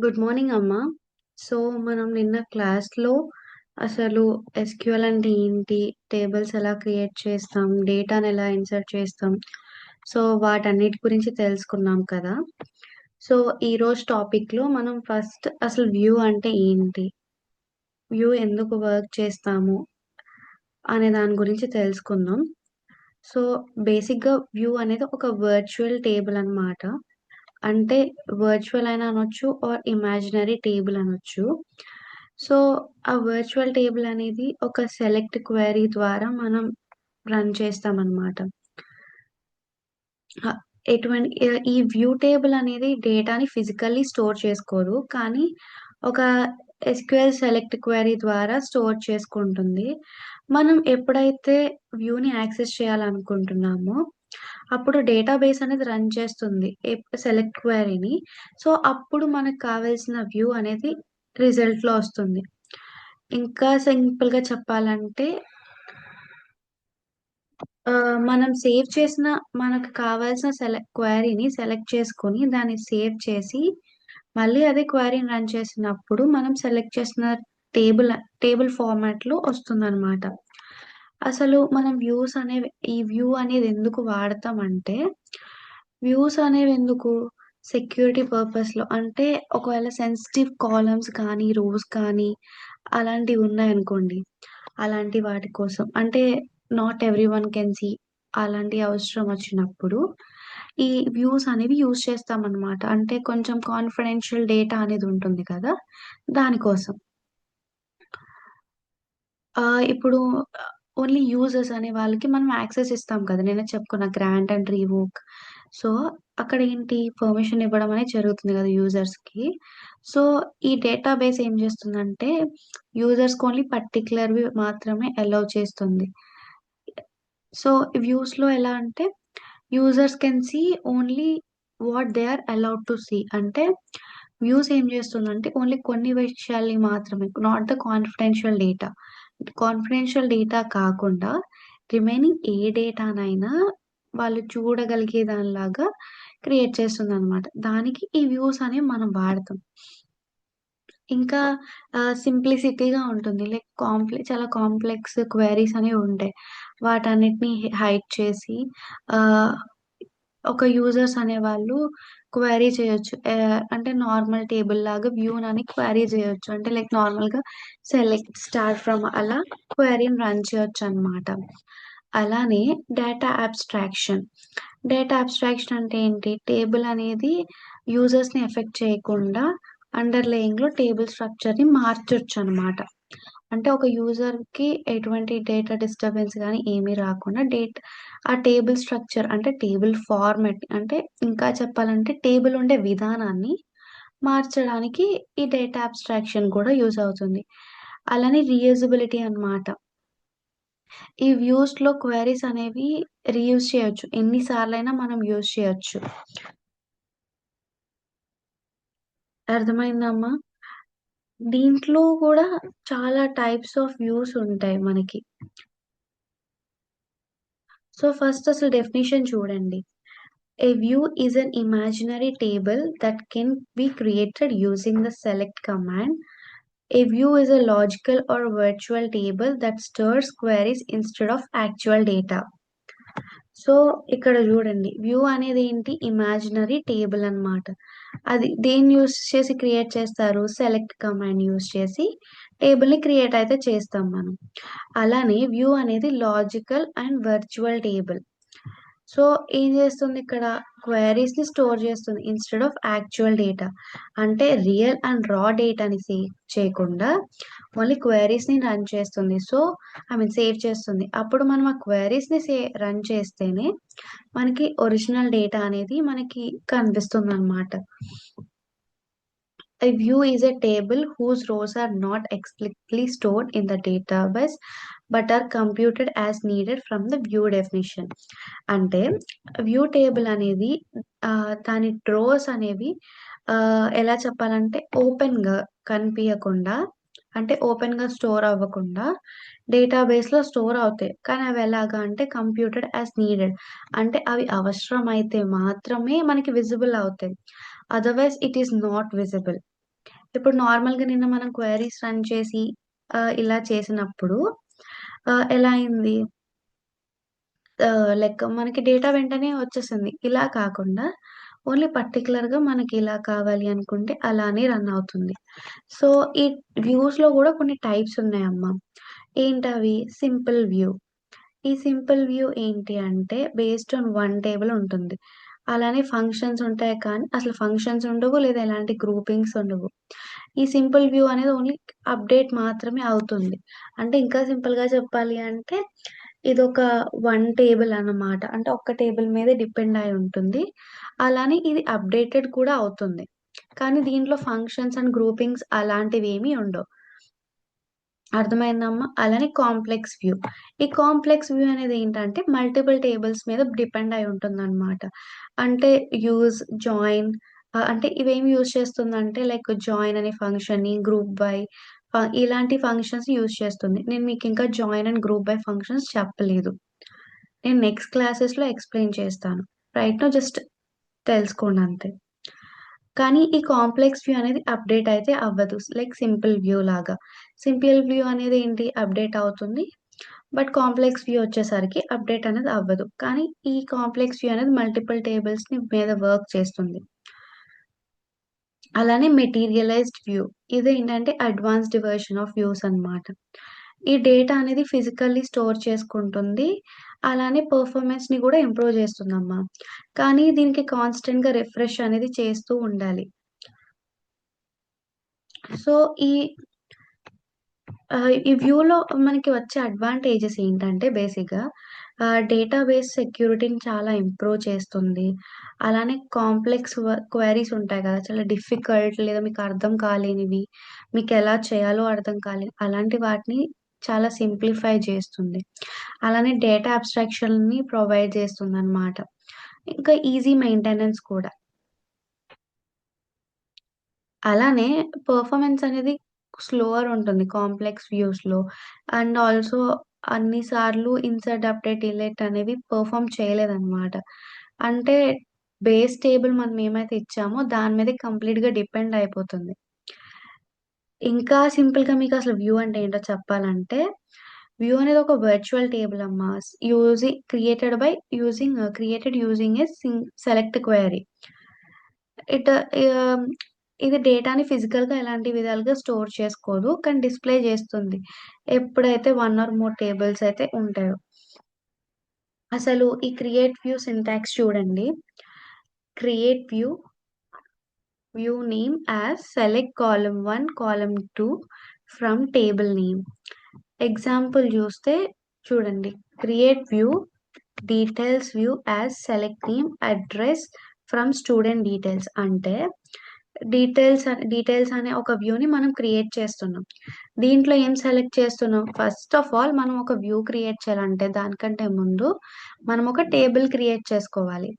Good morning అమ్మా. So మనం నిన్న క్లాస్లో అసలు ఎస్క్యూఎల్ అంటే ఏంటి, టేబుల్స్ ఎలా క్రియేట్ చేస్తాం, డేటాను ఎలా ఇన్సర్ట్ చేస్తాం, సో వాటన్నిటి గురించి తెలుసుకున్నాం కదా. సో ఈరోజు టాపిక్లో మనం ఫస్ట్ అసలు వ్యూ అంటే ఏంటి, వ్యూ ఎందుకు వర్క్ చేస్తాము అనే దాని గురించి తెలుసుకుందాం. సో బేసిక్గా వ్యూ అనేది ఒక వర్చువల్ టేబుల్ అన్నమాట. అంటే వర్చువల్ అయినా అనొచ్చు ఆర్ ఇమాజినరీ టేబుల్ అనొచ్చు. సో, ఆ వర్చువల్ టేబుల్ అనేది ఒక సెలెక్ట్ క్వెరీ ద్వారా మనం రన్ చేస్తామనమాట. ఆహ్, ఈ వ్యూ టేబుల్ అనేది డేటాని ఫిజికల్లీ స్టోర్ చేసుకోదు. కానీ ఒక ఎస్‌క్యూఎల్ సెలెక్ట్ క్వెరీ ద్వారా స్టోర్ చేసుకుంటుంది. మనం ఎప్పుడైతే వ్యూని యాక్సెస్ చేయాలనుకుంటున్నామో, అప్పుడు డేటాబేస్ అనేది రన్ చేస్తుంది సెలెక్ట్ క్వెరీని. సో, అప్పుడు మనకు కావాల్సిన వ్యూ అనేది రిజల్ట్‌లో వస్తుంది. ఇంకా సింపుల్‌గా చెప్పాలంటే మనం సేవ్ చేసిన మనకు కావాల్సిన క్వెరీని సెలెక్ట్ చేసుకొని, దాన్ని సేవ్ చేసి, మళ్ళీ అదే క్వెరీని రన్ చేసినప్పుడు మనం సెలెక్ట్ చేసిన టేబుల్ టేబుల్ ఫార్మాట్‌లో వస్తుందనమాట. అసలు మనం ఈ వ్యూ అనేది ఎందుకు వాడతామంటే, వ్యూస్ అనేవెందుకు? సెక్యూరిటీ పర్పస్‌లో. అంటే ఒకవేళ సెన్సిటివ్ కాలమ్స్ కానీ, రోస్ కానీ అలాంటివున్నాయనుకోండి. అలాంటి వాటి కోసం. అంటే నాట్ ఎవ్రీవన్ కెన్ సీ అలాంటి అవసరం వచ్చినప్పుడు ఈ వ్యూస్ అనేవి యూజ్ చేస్తామనమాట. అంటే కొంచెం కాన్ఫిడెన్షియల్ డేటా అనేది ఉంటుంది కదా! దానికోసం. ఇప్పుడు ఓన్లీ యూజర్స్ అనే వాళ్ళకి మనం యాక్సెస్ ఇస్తాం కదా! నేనే చెప్పుకున్న గ్రాంట్ అండ్ రివోక్. సో, అక్కడేంటి పర్మిషన్ ఇవ్వడం అనేది జరుగుతుంది కదా యూజర్స్‌కి. సో, ఈ డేటాబేస్ ఏం చేస్తుందంటే యూజర్స్‌కి ఓన్లీ పర్టిక్యులర్‌వి మాత్రమే అలౌ చేస్తుంది. సో, వ్యూస్‌లో ఎలా అంటే users can see only what they are allowed to see. అంటే వ్యూస్ ఏం చేస్తుందంటే ఓన్లీ కొన్ని విషయాల్ని మాత్రమే, not the confidential data. Confidential data కాకుండా రిమైనింగ్ ఏ డేటానైనా వాళ్ళు చూడగలిగే దానిలాగా క్రియేట్ చేస్తుందనమాట. దానికి ఈ వ్యూస్ అనేవి మనం వాడతాం. ఇంకా సింప్లిసిటీగా ఉంటుంది. లైక్ చాలా కాంప్లెక్స్ క్వెరీస్ అనేవి ఉంటాయి. వాటన్నిటిని హైడ్ చేసి ఆహ్, ఒక యూజర్స్ అనేవాళ్ళు క్వెరీ చేయొచ్చు. అంటే నార్మల్ టేబుల్‌లాగా వ్యూనని క్వెరీ చేయొచ్చు. అంటే లైక్ నార్మల్‌గా సెలెక్ట్ స్టార్ ఫ్రమ్ అలా క్వెరీని రన్ చేయొచ్చనమాట. అలానే డేటా అబ్స్ట్రాక్షన్. డేటా అబ్స్ట్రాక్షన్ అంటే ఏంటి? టేబుల్ అనేది యూజర్స్‌ని ఎఫెక్ట్ చేయకుండా అండర్‌లేయింగ్‌లో టేబుల్ స్ట్రక్చర్‌ని మార్చొచ్చనమాట. అంటే ఒక యూజర్‌కి ఎటువంటి డేటా డిస్టర్బెన్స్ గాని ఏమీ రాకుండా ఆ టేబుల్ స్ట్రక్చర్ అంటే టేబుల్ ఫార్మాట్ అంటే ఇంకా చెప్పాలంటే టేబుల్ ఉండే విధానాన్ని మార్చడానికి ఈ డేటా అబ్స్ట్రాక్షన్ కూడా యూజ్ అవుతుంది. అలానే రీయూజబిలిటీ అన్నమాట. ఈ వ్యూస్‌లో క్వెరీస్ అనేవి రీయూజ్ చేయొచ్చు. ఎన్ని సార్లైనా మనం యూజ్ చేయొచ్చు. అర్థమైందా అమ్మా? దీంట్లో కూడా చాలా టైప్స్ ఆఫ్ వ్యూస్ ఉంటాయి మనకి. సో, ఫస్ట్ అసలు డెఫినిషన్ చూడండి. A view is an imaginary table that can be created using the select command. A view is a logical or virtual table that stores queries instead of actual data. So, ఇక్కడ జూడండి. View అనేదేంటి? Imaginary table అన్నమాట. అది దేన్ని use చేసి create చేస్తారు? Select command use చేసి టేబుల్‌ని create అయితే చేస్తాం మనం. అలానే వ్యూ అనేది logical and virtual table. So, ఏం జేస్తుందిక్కడ? క్వెరీస్‌ని స్టోర్ జేస్తుంది ఇన్‌స్టెడ్ ఆఫ్ యాక్చువల్ డేటా. అంటే రియల్ అండ్ రా డేటాని సేవ్ చేయకుండా ఓన్లీ క్వెరీస్‌ని రన్ చేస్తుంది. సో, సేవ్ చేస్తుంది. అప్పుడు మనం ఆ క్వెరీస్‌ని రన్ చేస్తేనే మనకి ఒరిజినల్ డేటా అనేది మనకి కనిపిస్తుందనమాట. A view is a table whose rows are not explicitly stored in the database but are computed as needed from the view definition. అంటే వ్యూ టేబుల్ అనేది దాని రోస్ అనేవి ఎలా చెప్పాలంటే ఓపెన్‌గా కనిపియకుండా అంటే ఓపెన్‌గా స్టోర్ అవ్వకుండా డేటాబేస్‌లో స్టోర్ అవుతాయి. కానీ అవి ఎలాగా అంటే కంప్యూటెడ్ యాస్ నీడెడ్. అంటే అవి అవసరమైతే మాత్రమే మనకి విజిబుల్ అవుతాయి. Otherwise it is not visible. ఇప్పుడు నార్మల్‌గా నిన్న మనం క్వెరీస్ రన్ చేసి ఇలా చేసినప్పుడు ఎలా అయింది? లైక్ మనకి డేటా వెంటనే వచ్చేసింది. ఇలా కాకుండా ఓన్లీ పర్టిక్యులర్‌గా మనకి ఇలా కావాలి అనుకుంటే అలానే రన్ అవుతుంది. సో, ఈ వ్యూస్‌లో గూడా కొన్ని టైప్స్ ఉన్నాయమ్మా. ఏంటవి? Simple view. ఈ సింపుల్ వ్యూ ఏంటి అంటే బేస్డ్ ఆన్ వన్ టేబుల్ ఉంటుంది. అలానే ఫంక్షన్స్ ఉంటాయి కానీ అసలు ఫంక్షన్స్ ఉండవు. లేదా ఎలాంటి గ్రూపింగ్స్ ఉండవు. ఈ సింపుల్ వ్యూ అనేది ఓన్లీ అప్‌డేట్ మాత్రమే అవుతుంది. అంటే ఇంకా సింపుల్‌గా చెప్పాలి అంటే ఇదొక వన్ టేబుల్ అన్నమాట. అంటే ఒక్క టేబుల్ మీదే డిపెండ్ అయి ఉంటుంది. అలానే ఇది అప్‌డేటెడ్ కూడా అవుతుంది. కానీ దీంట్లో ఫంక్షన్స్ అండ్ గ్రూపింగ్స్ అలాంటివేమీ ఉండవు. అర్థమైందమ్మా? అలానే కాంప్లెక్స్ వ్యూ. ఈ కాంప్లెక్స్ వ్యూ అనేదేంటంటే మల్టిపుల్ టేబుల్స్ మీద డిపెండ్ అయి ఉంటుందనమాట. అంటే యూజ్, జాయిన్ అంటే ఇవేమి యూజ్ చేస్తుందంటే లైక్ జాయిన్ అనే ఫంక్షన్‌ని, గ్రూప్ బై ఇలాంటి ఫంక్షన్స్ యూజ్ చేస్తుంది. నేను మీకింకా join and group by functions చెప్పలేదు. నేను నెక్స్ట్ క్లాసెస్‌లో ఎక్స్‌ప్లెయిన్ చేస్తాను. రైట్ నౌ జస్ట్ తెలుసుకోండంతే. కానీ ఈ కాంప్లెక్స్ వ్యూ అనేది అప్‌డేట్ అయితే అవ్వదు. లైక్ సింపుల్ వ్యూ లాగా. సింపుల్ వ్యూ అనేది ఏంటి అప్‌డేట్ అవుతుంది. బట్ కాంప్లెక్స్ వ్యూ వచ్చేసరికి అప్‌డేట్ అనేది అవ్వదు. కానీ ఈ కాంప్లెక్స్ వ్యూ అనేది మల్టిపుల్ టేబుల్స్‌ని మీద వర్క్ చేస్తుంది. అలానే మెటీరియలైజ్డ్ వ్యూ. ఇదేంటంటే అడ్వాన్స్డ్ వెర్షన్ ఆఫ్ వ్యూస్ అన్నమాట. ఈ డేటా అనేది ఫిజికల్లీ స్టోర్ చేసుకుంటుంది. అలానే పెర్ఫార్మన్స్‌ని గూడా ఇంప్రూవ్ చేస్తుందమ్మా. కానీ దీనికి కాన్స్టెంట్‌గా రిఫ్రెష్ అనేది చేస్తూ ఉండాలి. సో, ఈ వ్యూలో మనకి వచ్చే అడ్వాంటేజెస్ ఏంటంటే బేసిక్‌గా డేటాబేస్ సెక్యూరిటీని చాలా ఇంప్రూవ్ చేస్తుంది. అలానే కాంప్లెక్స్ క్వెరీస్ ఉంటాయి కదా! చాలా డిఫికల్ట్ లేదా మీకు అర్థం కాలేనివి, మీకెలా చేయాలో అర్థం కాలేదు అలాంటి వాటిని చాలా సింప్లిఫై చేస్తుంది. అలానే డేటా అబ్స్ట్రాక్షన్‌ని ప్రొవైడ్ చేస్తుందనమాట. ఇంకా ఈజీ మెయింటెనెన్స్ కూడా. అలానే పెర్ఫార్మన్స్ అనేది స్లోవర్ ఉంటుంది కాంప్లెక్స్ వ్యూస్‌లో. అండ్ ఆల్సో అన్ని సార్లు ఇన్సర్ట్, అప్డేట్, డిలీట్ అనేవి పెర్ఫార్మ్ చేయలేదనమాట. అంటే బేస్ టేబుల్ మనం ఏమైతే ఇచ్చామో దాని మీదే కంప్లీట్‌గా డిపెండ్ అయిపోతుంది. ఇంకా సింపుల్‌గా మీకసలు వ్యూ అంటే ఏంటో చెప్పాలంటే, వ్యూ అనేది ఒక వర్చువల్ టేబుల్ అమ్మా. Created using select query. It ఆహ్, ఇది డేటాని ఫిజికల్‌గా ఎలాంటి విధాలుగా స్టోర్ చేసుకోదు. కానీ డిస్‌ప్లే చేస్తుంది. ఎప్పుడైతే 1 ఆర్ మోర్ టేబుల్స్ అయితే ఉంటాయో. అసలు ఈ క్రియేట్ వ్యూ సింటాక్స్ చూడండి. Create view name as select column 1, column 2 from table name. Example చూస్తే చూడండి. Create details view as select name address from student details అంటే డీటెయిల్స్ అనే ఒక వ్యూని మనం క్రియేట్ చేస్తున్నాం. దీంట్లో ఏం సెలెక్ట్ చేస్తున్నాం? ఫస్ట్ ఆఫ్ ఆల్ మనం ఒక వ్యూ క్రియేట్ చేయాలంటే దానికంటే ముందు మనం ఒక టేబుల్ క్రియేట్ చేసుకోవాలి.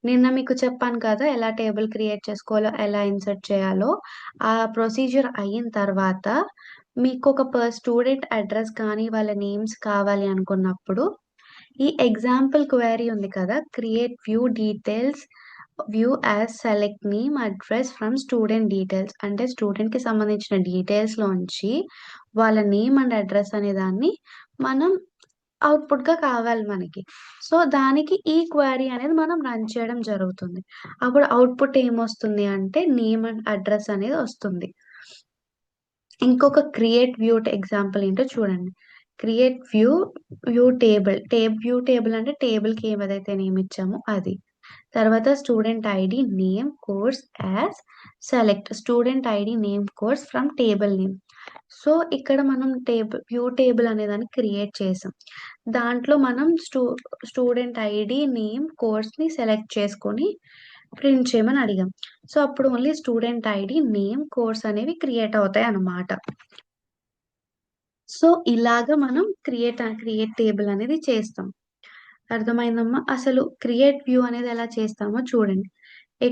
నిన్న మీకు చెప్పాను కదా! ఎలా టేబుల్ క్రియేట్ చేసుకోవాలో, ఎలా ఇన్సర్ట్ చేయాలో. ఆ ప్రొసీజర్ అయిన తర్వాత మీకొక స్టూడెంట్ అడ్రెస్ కానీ, వాళ్ళ నేమ్స్ కావాలి అనుకున్నప్పుడు ఈ ఎగ్జాంపుల్ క్వెరీ ఉంది కదా! Create view as select name, address from student details అంటే స్టూడెంట్‌కి సంబంధించిన డీటెయిల్స్‌లోంచి వాళ్ళ నేమ్ అండ్ అడ్రెస్ అనే దాన్ని మనం అవుట్‌పుట్‌గా కావాలి మనకి. సో, దానికి ఈ క్వెరీ అనేది మనం రన్ చేయడం జరుగుతుంది. అప్పుడు అవుట్‌పుట్ ఏమొస్తుంది అంటే నేమ్ అండ్ అడ్రెస్ అనేది వస్తుంది. ఇంకొక క్రియేట్ వ్యూ ఎగ్జాంపుల్ ఏంటో చూడండి. క్రియేట్ వ్యూ టేబుల్ అంటే టేబుల్‌కి ఏదైతే నేమ్ ఇచ్చామో అది. తర్వాత student ID, name, course as select student ID, name, course from table name. So, ఇక్కడ మనం వ్యూ టేబుల్ అనేదాన్ని క్రియేట్ చేసాం. దాంట్లో మనం స్టూడెంట్ ఐడీ, నేమ్, కోర్స్‌ని సెలెక్ట్ చేసుకొని ప్రింట్ చేయమని అడిగాం. సో, అప్పుడు only student ID, name, course అనేవి క్రియేట్ అవుతాయన్నమాట. సో, ఇలాగ మనం క్రియేట్ టేబుల్ అనేది చేస్తాం. అర్థమైందమ్మా? అసలు క్రియేట్ వ్యూ అనేది ఎలా చేస్తామో చూడండి. A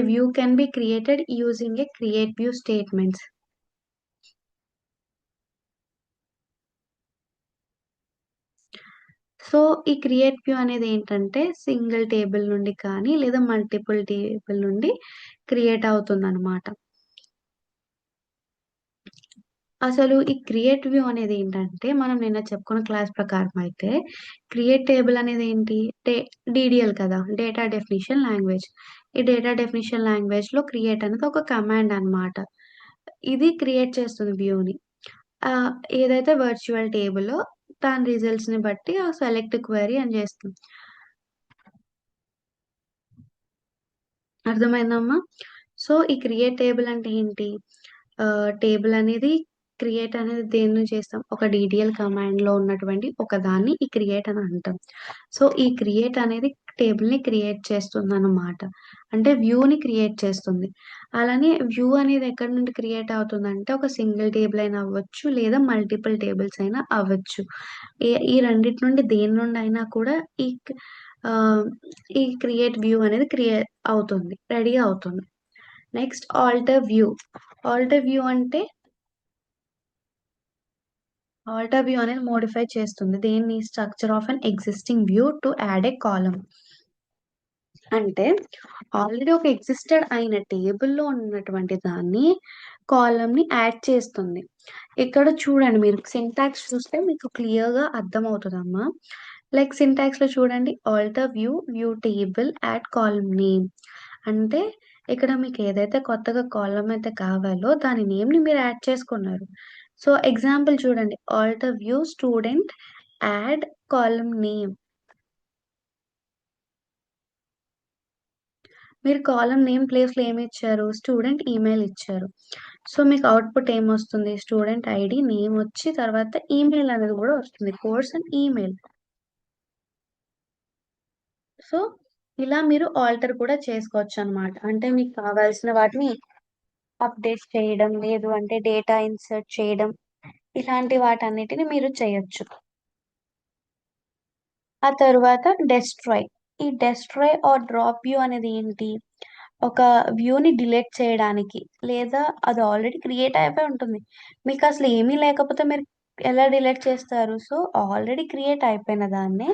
view can be created using a create view statements. So, ఈ క్రియేట్ వ్యూ అనేదేంటంటే సింగిల్ టేబుల్ నుండి కానీ, లేదా మల్టిపుల్ టేబుల్ నుండి క్రియేట్ అవుతుందనమాట. అసలు ఈ క్రియేట్ వ్యూ అనేదేంటంటే, మనం నిన్న చెప్పుకున్న క్లాస్ ప్రకారం అయితే, క్రియేట్ టేబుల్ అనేదేంటి? డీడీఎల్ కదా! Data definition language. ఈ డేటా డెఫినిషన్ లాంగ్వేజ్‌లో క్రియేట్ అనేది ఒక కమాండ్ అన్నమాట. ఇది క్రియేట్ చేస్తుంది వ్యూని. ఆహ్, ఏదైతే వర్చువల్ టేబులో దాని రిజల్ట్స్‌ని బట్టి ఆ సెలెక్ట్ క్వెరీ అని చేస్తుంది. అర్థమైందమ్మా? సో, ఈ క్రియేట్ టేబుల్ అంటే ఏంటి? టేబుల్ అనేది క్రియేట్ అనేది దేని నుంచి చేస్తాం? ఒక డీడీఎల్ కమాండ్‌లో ఉన్నటువంటి ఒక దాన్ని ఈ క్రియేట్ అని అంటాం. సో, ఈ క్రియేట్ అనేది టేబుల్‌ని క్రియేట్ చేస్తుందన్నమాట. అంటే వ్యూని క్రియేట్ చేస్తుంది. అలానే వ్యూ అనేది ఎక్కడి నుండి క్రియేట్ అవుతుందంటే ఒక సింగిల్ టేబుల్ అయినా అవ్వచ్చు, లేదా మల్టిపుల్ టేబుల్స్ అయినా అవ్వచ్చు. ఈ రెండిటి నుండి దేని నుండైనా కూడా ఆహ్, ఈ క్రియేట్ వ్యూ అనేది అవుతుంది. రెడీ అవుతుంది. Next alter view. Alter view అంటే ఆల్టర్ వ్యూ అనేది మోడిఫై చేస్తుంది. దేన్ని? Structure of an existing view to add a column. అంటే ఆల్రెడీ ఒక ఎగ్జిస్టెడ్ అయిన టేబుల్‌లో ఉన్నటువంటి దాన్ని కాలమ్‌ని యాడ్ చేస్తుంది. ఇక్కడ చూడండి మీరు సింటాక్స్ చూస్తే మీకు క్లియర్‌గా అర్థమవుతదమ్మా. లైక్ సింటాక్స్‌లో చూడండి alter view, view table, add column name. అంటే ఇక్కడ మీకు ఏదైతే కొత్తగా కాలమ్ అయితే కావాలో దాని నేమ్‌ని మీరు యాడ్ చేసుకున్నారు. సో, ఎగ్జాంపుల్ చూడండి alter view student add column name. మీరు కాలమ్ నేమ్ ప్లేస్‌లో ఏమిచ్చారు? స్టూడెంట్ ఈమెయిల్ ఇచ్చారు. సో, మీకు ఔట్‌పుట్ ఏమొస్తుంది? స్టూడెంట్ ఐడీ, నేమ్ వచ్చి తర్వాత ఈమెయిల్ అనేది గూడా వస్తుంది. Course and email. సో, ఇలా మీరు ఆల్టర్ కూడా చేసుకోవచ్చనమాట. అంటే మీకు కావాల్సిన వాటిని అప్‌డేట్ చేయడం, లేదు అంటే డేటా ఇన్సర్ట్ చేయడం, ఇలాంటి వాటన్నిటిని మీరు చేయొచ్చు. ఆ తరువాత డెస్ట్రాయ్. ఈ డెస్ట్రాయ్ ఆర్ డ్రాప్ వ్యూ అనేది ఏంటి? ఒక వ్యూని డిలీట్ చేయడానికి. లేదా అది ఆల్రెడీ క్రియేట్ అయిపోయి ఉంటుంది. మీకసలు ఏమీ లేకపోతే మీరు ఎలా డిలీట్ చేస్తారు? సో, ఆల్రెడీ క్రియేట్ అయిపోయిన దాన్నే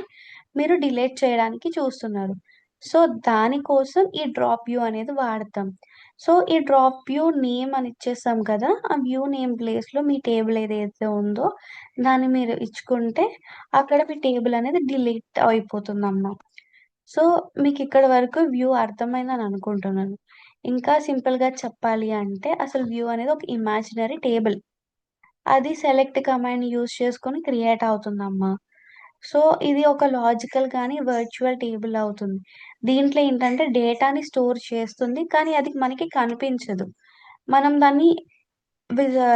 మీరు డిలీట్ చేయడానికి చూస్తున్నారు. సో, దానికోసం ఈ డ్రాప్ వ్యూ అనేది వాడతాం. సో, ఈ డ్రాప్ వ్యూ నేమ్ అని ఇచ్చేసాం కదా! ఆ వ్యూ నేమ్ ప్లేస్‌లో మీ టేబుల్ ఏదైతే ఉందో దాన్ని మీరు ఇచ్చుకుంటే అక్కడ మీ టేబుల్ అనేది డిలీట్ అయిపోతుందన్నమాట. సో, మీకిక్కడి వరకు వ్యూ అర్థమైందని అనుకుంటున్నాను. ఇంకా సింపుల్‌గా చెప్పాలి అంటే, అసలు వ్యూ అనేది ఒక ఇమాజినరీ టేబుల్. అది సెలెక్ట్ కమాండ్ యూజ్ చేసుకొని క్రియేట్ అవుతుందమ్మా. సో, ఇది ఒక లాజికల్ గాని, వర్చువల్ టేబుల్ అవుతుంది. దీంట్లో ఏంటంటే డేటాని స్టోర్ చేస్తుంది. కానీ అది మనకి కనిపించదు. మనం దాన్ని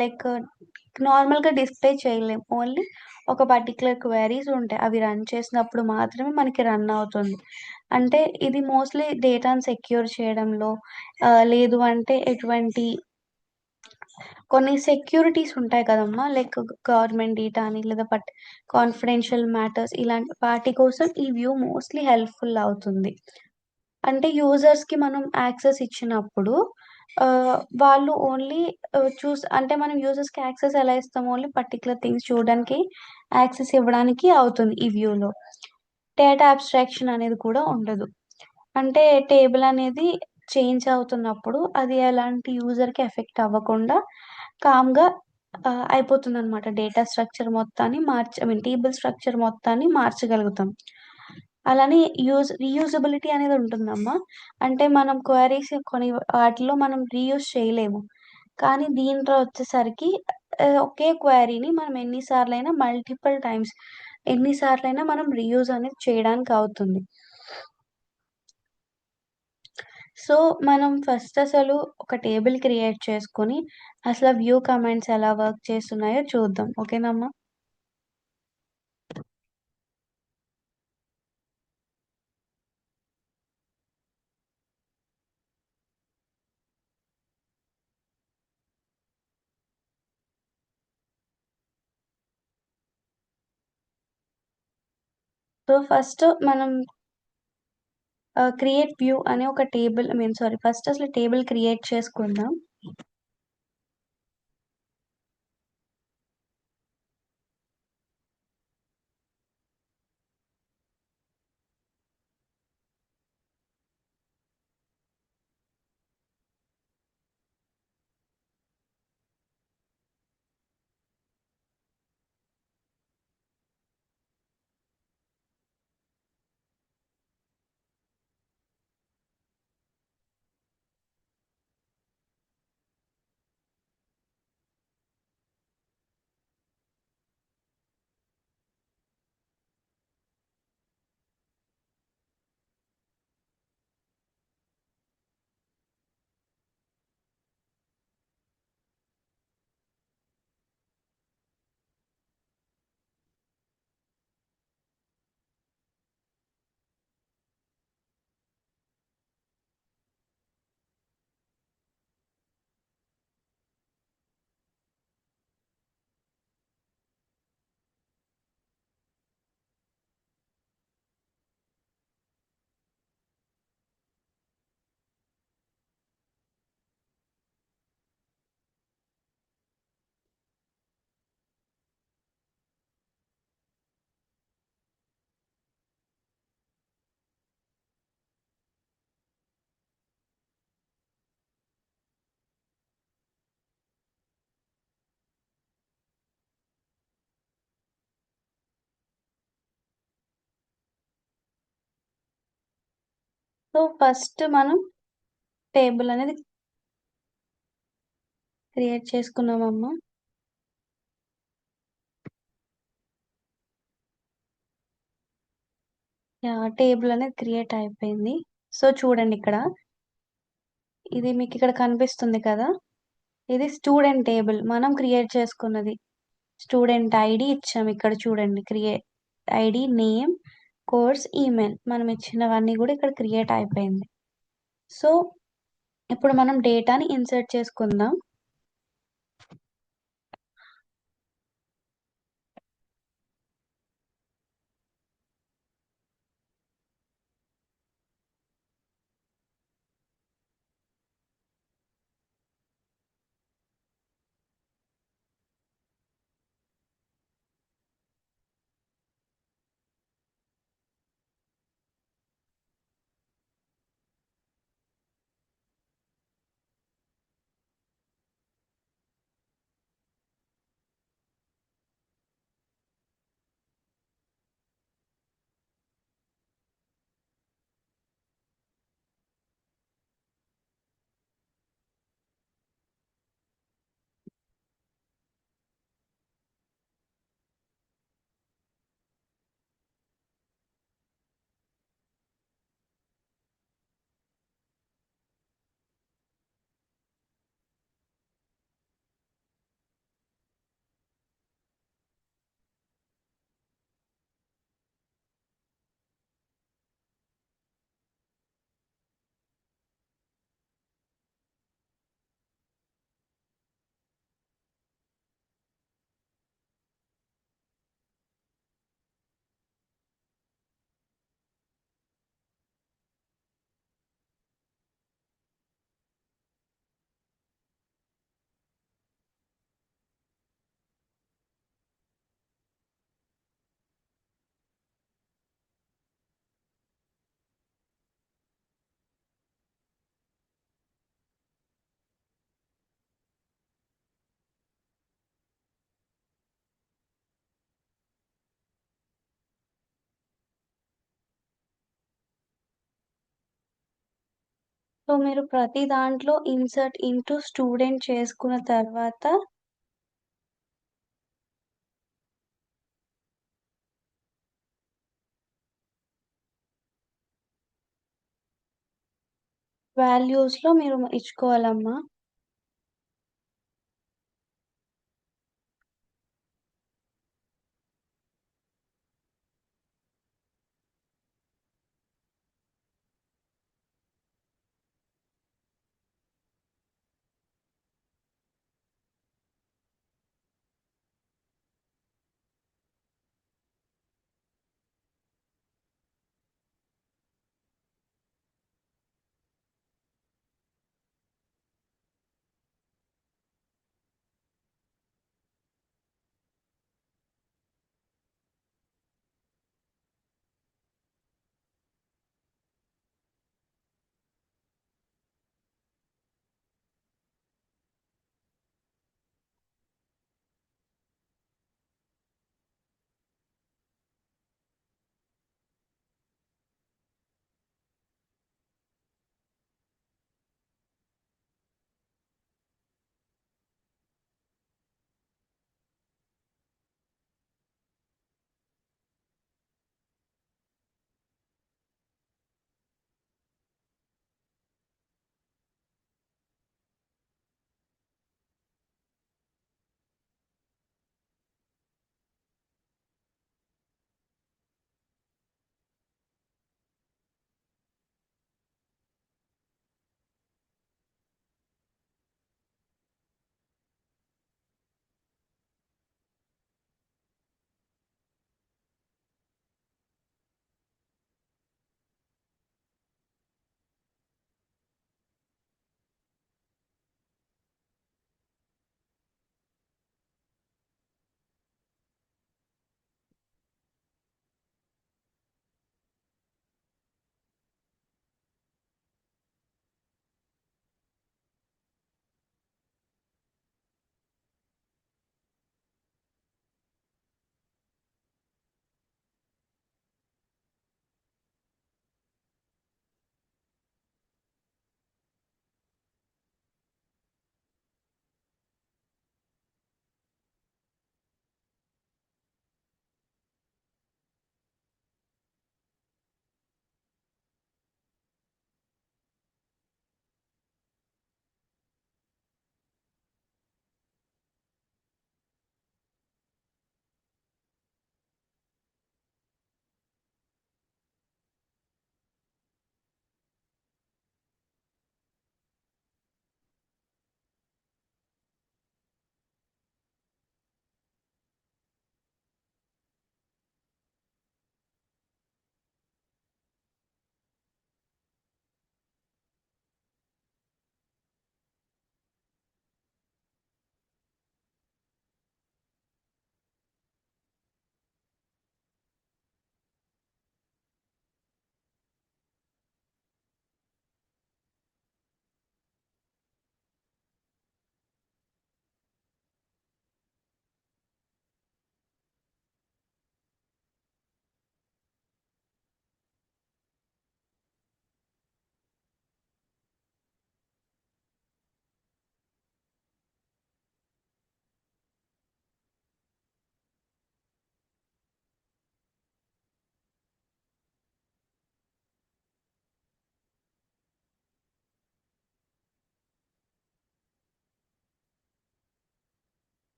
లైక్ నార్మల్‌గా డిస్‌ప్లే చేయలేం. ఓన్లీ ఒక పర్టిక్యులర్ క్వెరీస్ ఉంటాయి. అవి రన్ చేసినప్పుడు మాత్రమే మనకి రన్ అవుతుంది. అంటే ఇది మోస్ట్‌లీ డేటాను సెక్యూర్ చేయడంలో లేదు అంటే ఎటువంటి కొన్ని సెక్యూరిటీస్ ఉంటాయి కదమ్మా! లైక్ గవర్నమెంట్ డేటా అని లేదా కాన్ఫిడెన్షియల్ మ్యాటర్స్ ఇలాంటి వాటి కోసం ఈ వ్యూ మోస్ట్‌లీ హెల్ప్‌ఫుల్ అవుతుంది. అంటే యూజర్స్‌కి మనం యాక్సెస్ ఇచ్చినప్పుడు వాళ్ళు ఓన్లీ అంటే మనం యూజర్స్‌కి యాక్సెస్ ఎలా ఇస్తాం? ఓన్లీ పర్టిక్యులర్ థింగ్స్ చూడడానికి యాక్సెస్ ఇవ్వడానికి అవుతుంది ఈ వ్యూలో. డేటా అబ్స్ట్రాక్షన్ అనేది కూడా ఉండదు. అంటే టేబుల్ అనేది చేంజ్ అవుతున్నప్పుడు అది ఎలాంటి యూజర్‌కి ఎఫెక్ట్ అవ్వకుండా కామ్‌గా అయిపోతుందనమాట. డేటా స్ట్రక్చర్ మొత్తాన్ని ఐ మీన్ టేబుల్ స్ట్రక్చర్ మొత్తాన్ని మార్చగలుగుతాం. అలానే రీయూజబిలిటీ అనేది ఉంటుందమ్మా. అంటే మనం క్వెరీస్ కొన్ని వాటిలో మనం రీయూజ్ చేయలేము. కానీ దీంట్లో వచ్చేసరికి ఒకే క్వెరీని మనం ఎన్ని సార్లైనా మల్టిపుల్ టైమ్స్ ఎన్ని సార్లైనా మనం రీయూజ్ అనేది చేయడానికి అవుతుంది. సో, మనం ఫస్ట్ అసలు ఒక టేబుల్ క్రియేట్ చేసుకొని, అసల వ్యూ కమాండ్స్ ఎలా వర్క్ చేస్తున్నాయో చూద్దాం. ఓకేనమ్మా? సో, ఫస్ట్ మనం క్రియేట్ వ్యూ అనే ఒక table I mean sorry first అసలు టేబుల్ క్రియేట్ చేసుకుందాం. సో, ఫస్ట్ మనం టేబుల్ అనేది క్రియేట్ చేసుకున్నామమ్మా. యాహ్! టేబుల్ అనేది క్రియేట్ అయిపోయింది. సో, చూడండిక్కడ. ఇది మీకిక్కడ కనిపిస్తుంది కదా! ఇది స్టూడెంట్ టేబుల్. మనం క్రియేట్ చేసుకున్నది. స్టూడెంట్ ఐడీ ఇచ్చాం ఇక్కడ చూడండి. ID, name, course, email. మనం ఇచ్చినవన్నీ గూడా ఇక్కడ క్రియేట్ అయిపోయింది. సో, ఇప్పుడు మనం డేటాని ఇన్సర్ట్ చేసుకుందాం. సో, మీరు ప్రతి దాంట్లో ఇన్సర్ట్ ఇంటూ స్టూడెంట్ చేసుకున్న తర్వాత వాల్యూస్‌లో మీరు ఇచ్చుకోవాలమ్మా.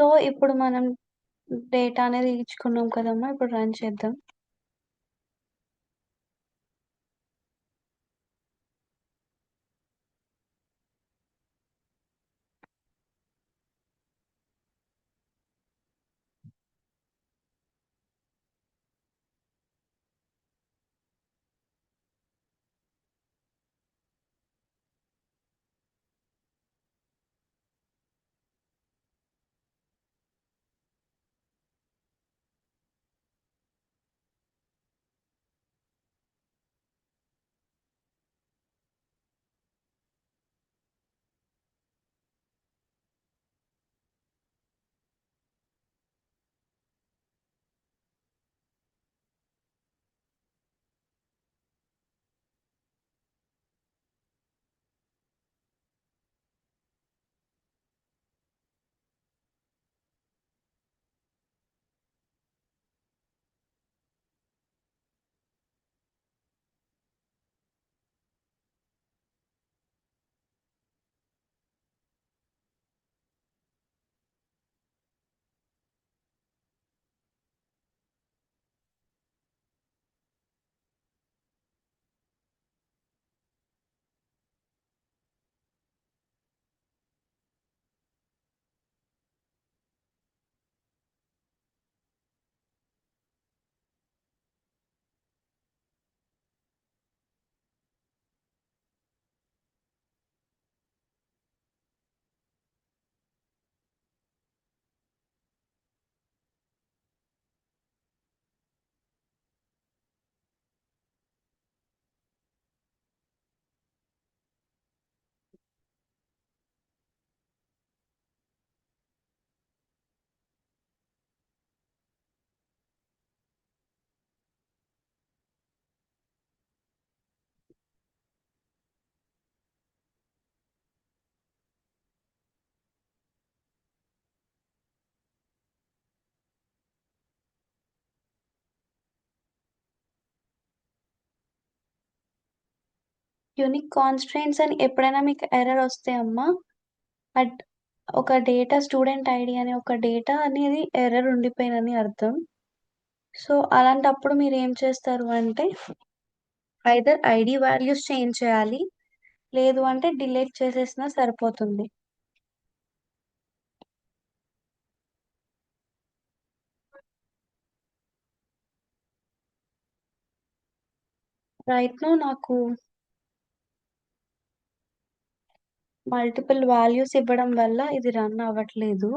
సో, ఇప్పుడు మనం డేటా అనేది ఇచ్చుకున్నాం కదమ్మా! ఇప్పుడు రన్ చేద్దాం. యూనిక్ కాన్స్ట్రెయింట్స్ అని ఎప్పుడైనా మీకు ఎర్రర్ వస్తే అమ్మా, అట్ ఒక డేటా స్టూడెంట్ ఐడీ అనే ఒక డేటా అనేది ఎర్రర్ ఉండిపోయిందని అర్థం. సో, అలాంటప్పుడు మీరేం చేస్తారు అంటే, ఐదర్ ఐడీ వాల్యూస్ చేంజ్ చేయాలి. లేదు అంటే డిలీట్ చేసేసినా సరిపోతుంది. రైట్ నౌ నాకు మల్టిపుల్ వాల్యూస్ ఇవ్వడం వల్ల ఇది రన్ అవ్వట్లేదు.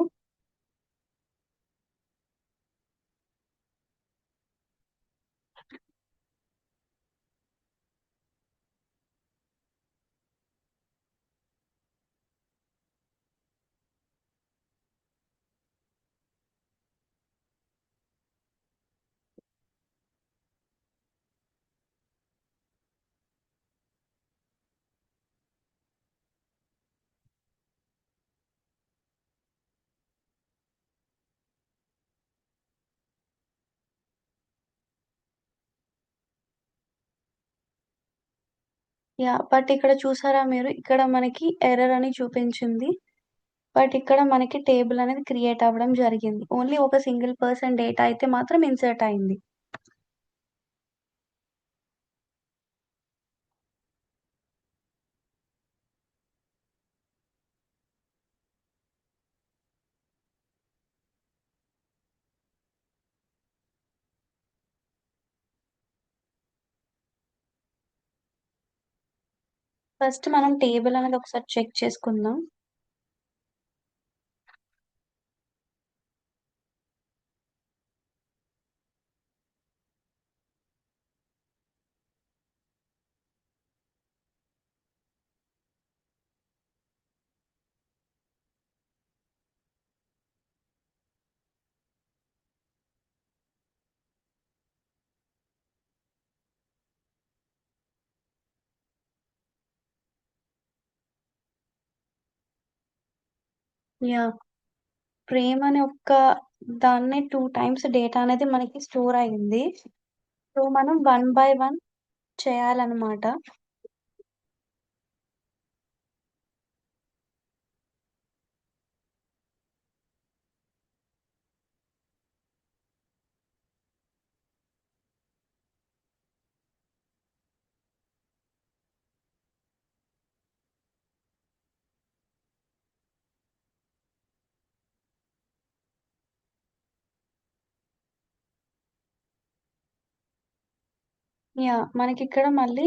యాహ్! బట్ ఇక్కడ చూసారా మీరు? ఇక్కడ మనకి ఎర్రర్ అని చూపించింది. బట్ ఇక్కడ మనకి టేబుల్ అనేది క్రియేట్ అవ్వడం జరిగింది. ఓన్లీ ఒక సింగిల్ పర్సన్ డేటా అయితే మాత్రం ఇన్సర్ట్ అయింది. ఫస్ట్ మనం టేబుల్ అనేది ఒకసారి చెక్ చేసుకుందాం. యాహ్! ప్రేమ్ అనే ఒక్క దాన్నే 2 టైమ్స్ డేటా అనేది మనకి స్టోర్ అయింది. సో, మనం వన్ బై వన్ చేయాలనమాట. మనకిక్కడ మళ్ళీ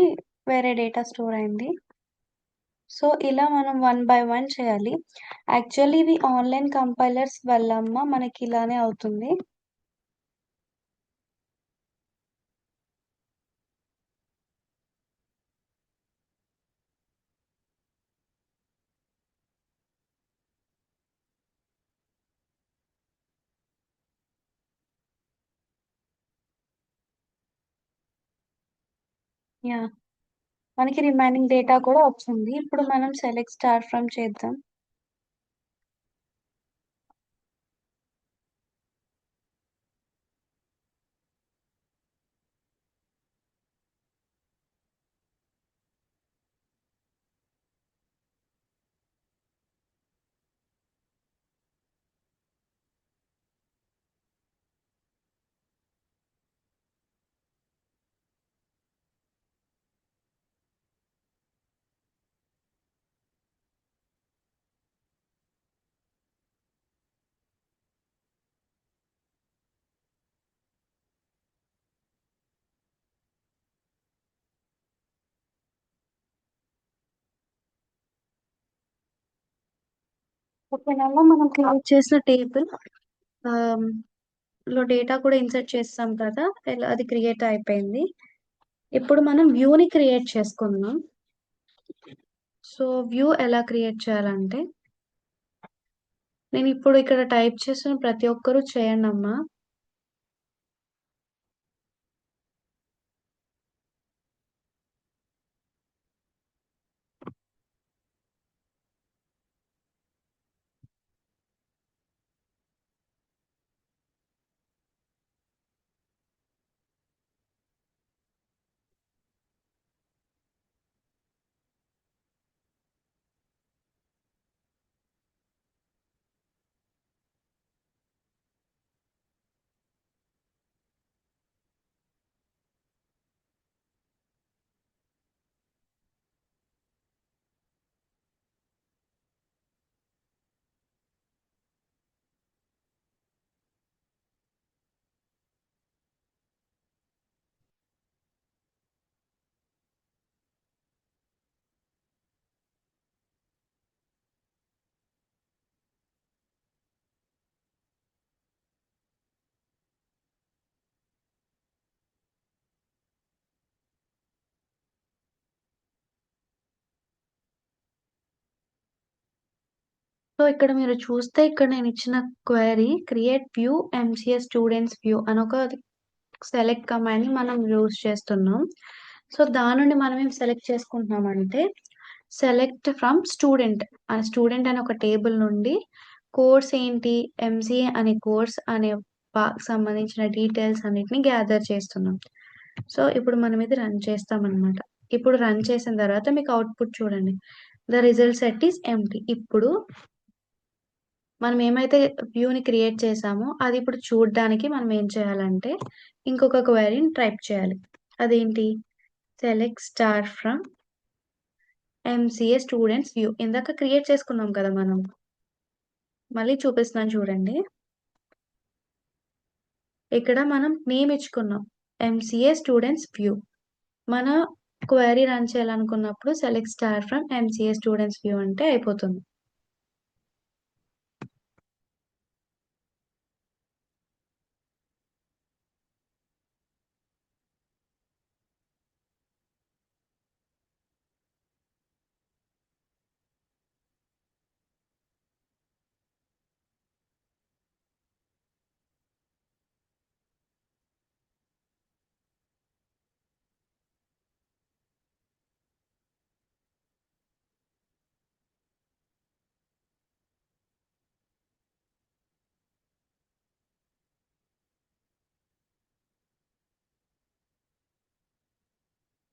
వేరే డేటా స్టోర్ అయింది. సో, ఇలా మనం వన్ బై వన్ చేయాలి. యాక్చువల్లీ ఇవి ఆన్‌లైన్ కంపైలర్స్ వల్లమ్మ మనకిలానే అవుతుంది. యాహ్! మనకి రిమైనింగ్ డేటా కూడా వచ్చింది. ఇప్పుడు మనం సెలెక్ట్ స్టార్ ఫ్రమ్ చేద్దాం. ఓకేనండి. మనం క్రియేట్ చేసిన టేబుల్ ఆహ్, లో డేటా కూడా ఇన్సర్ట్ చేసాం కదా! అది క్రియేట్ అయిపోయింది. ఇప్పుడు మనం వ్యూని క్రియేట్ చేసుకుందాం. సో, వ్యూ ఎలా క్రియేట్ చేయాలంటే, నేనిప్పుడు ఇక్కడ టైప్ చేసిన ప్రతి ఒక్కరు చేయండమ్మా. సో, ఇక్కడ మీరు చూస్తే ఇక్కడ నేనిచ్చిన query create view MCA students view అనొక సెలెక్ట్ కమాండ్‌ని మనం యూజ్ చేస్తున్నాం. సో, దాని నుండి మనం ఏం సెలెక్ట్ చేసుకుంటున్నామంటే, సెలెక్ట్ ఫ్రమ్ స్టూడెంట్. స్టూడెంట్ అనే ఒక టేబుల్ నుండి కోర్స్ ఏంటి, ఎంసీఏ అనే కోర్స్ అనే సంబంధించిన డీటెయిల్స్ అన్నిటిని గ్యాదర్ చేస్తున్నాం. సో, ఇప్పుడు మనం ఇది రన్ చేస్తామనమాట. ఇప్పుడు రన్ చేసిన తర్వాత మీకు అవుట్‌పుట్ చూడండి. The result set is empty. ఇప్పుడు మనం ఏమైతే వ్యూని క్రియేట్ చేసామో, అది ఇప్పుడు చూడ్డానికి మనం ఏం చేయాలంటే, ఇంకొక క్వెరీని టైప్ చేయాలి. అదేంటి? Select star from MCA students view. ఇందాక క్రియేట్ చేసుకున్నాం కదా మనం. మళ్ళీ చూపిస్తున్నాను చూడండి. ఇక్కడ మనం నేమ్ ఇచ్చుకున్నాం. MCA students view. మన క్వెరీ రన్ చేయాలనుకున్నప్పుడు select star from MCA students view అంటే అయిపోతుంది.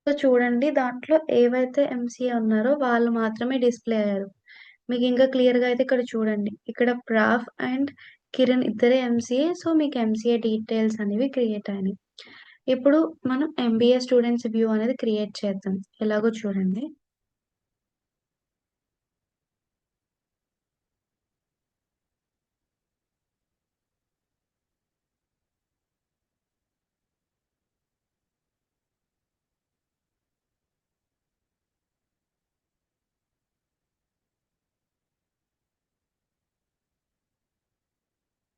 సో, చూడండి దాంట్లో ఏవైతే ఎంసీఏ ఉన్నారో వాళ్ళు మాత్రమే డిస్‌ప్లే అయ్యారు. మీకింకా క్లియర్‌గా అయితే ఇక్కడ చూడండి. ఇక్కడ ప్రాఫ్ అండ్ కిరణ్ ఇద్దరే ఎంసీఏ. సో, మీకు ఎంసీఏ డీటెయిల్స్ అనేవి క్రియేట్ అయినాయి. ఇప్పుడు మనం ఎంబీఏ స్టూడెంట్స్ వ్యూ అనేది క్రియేట్ చేద్దాం. ఎలాగో చూడండి.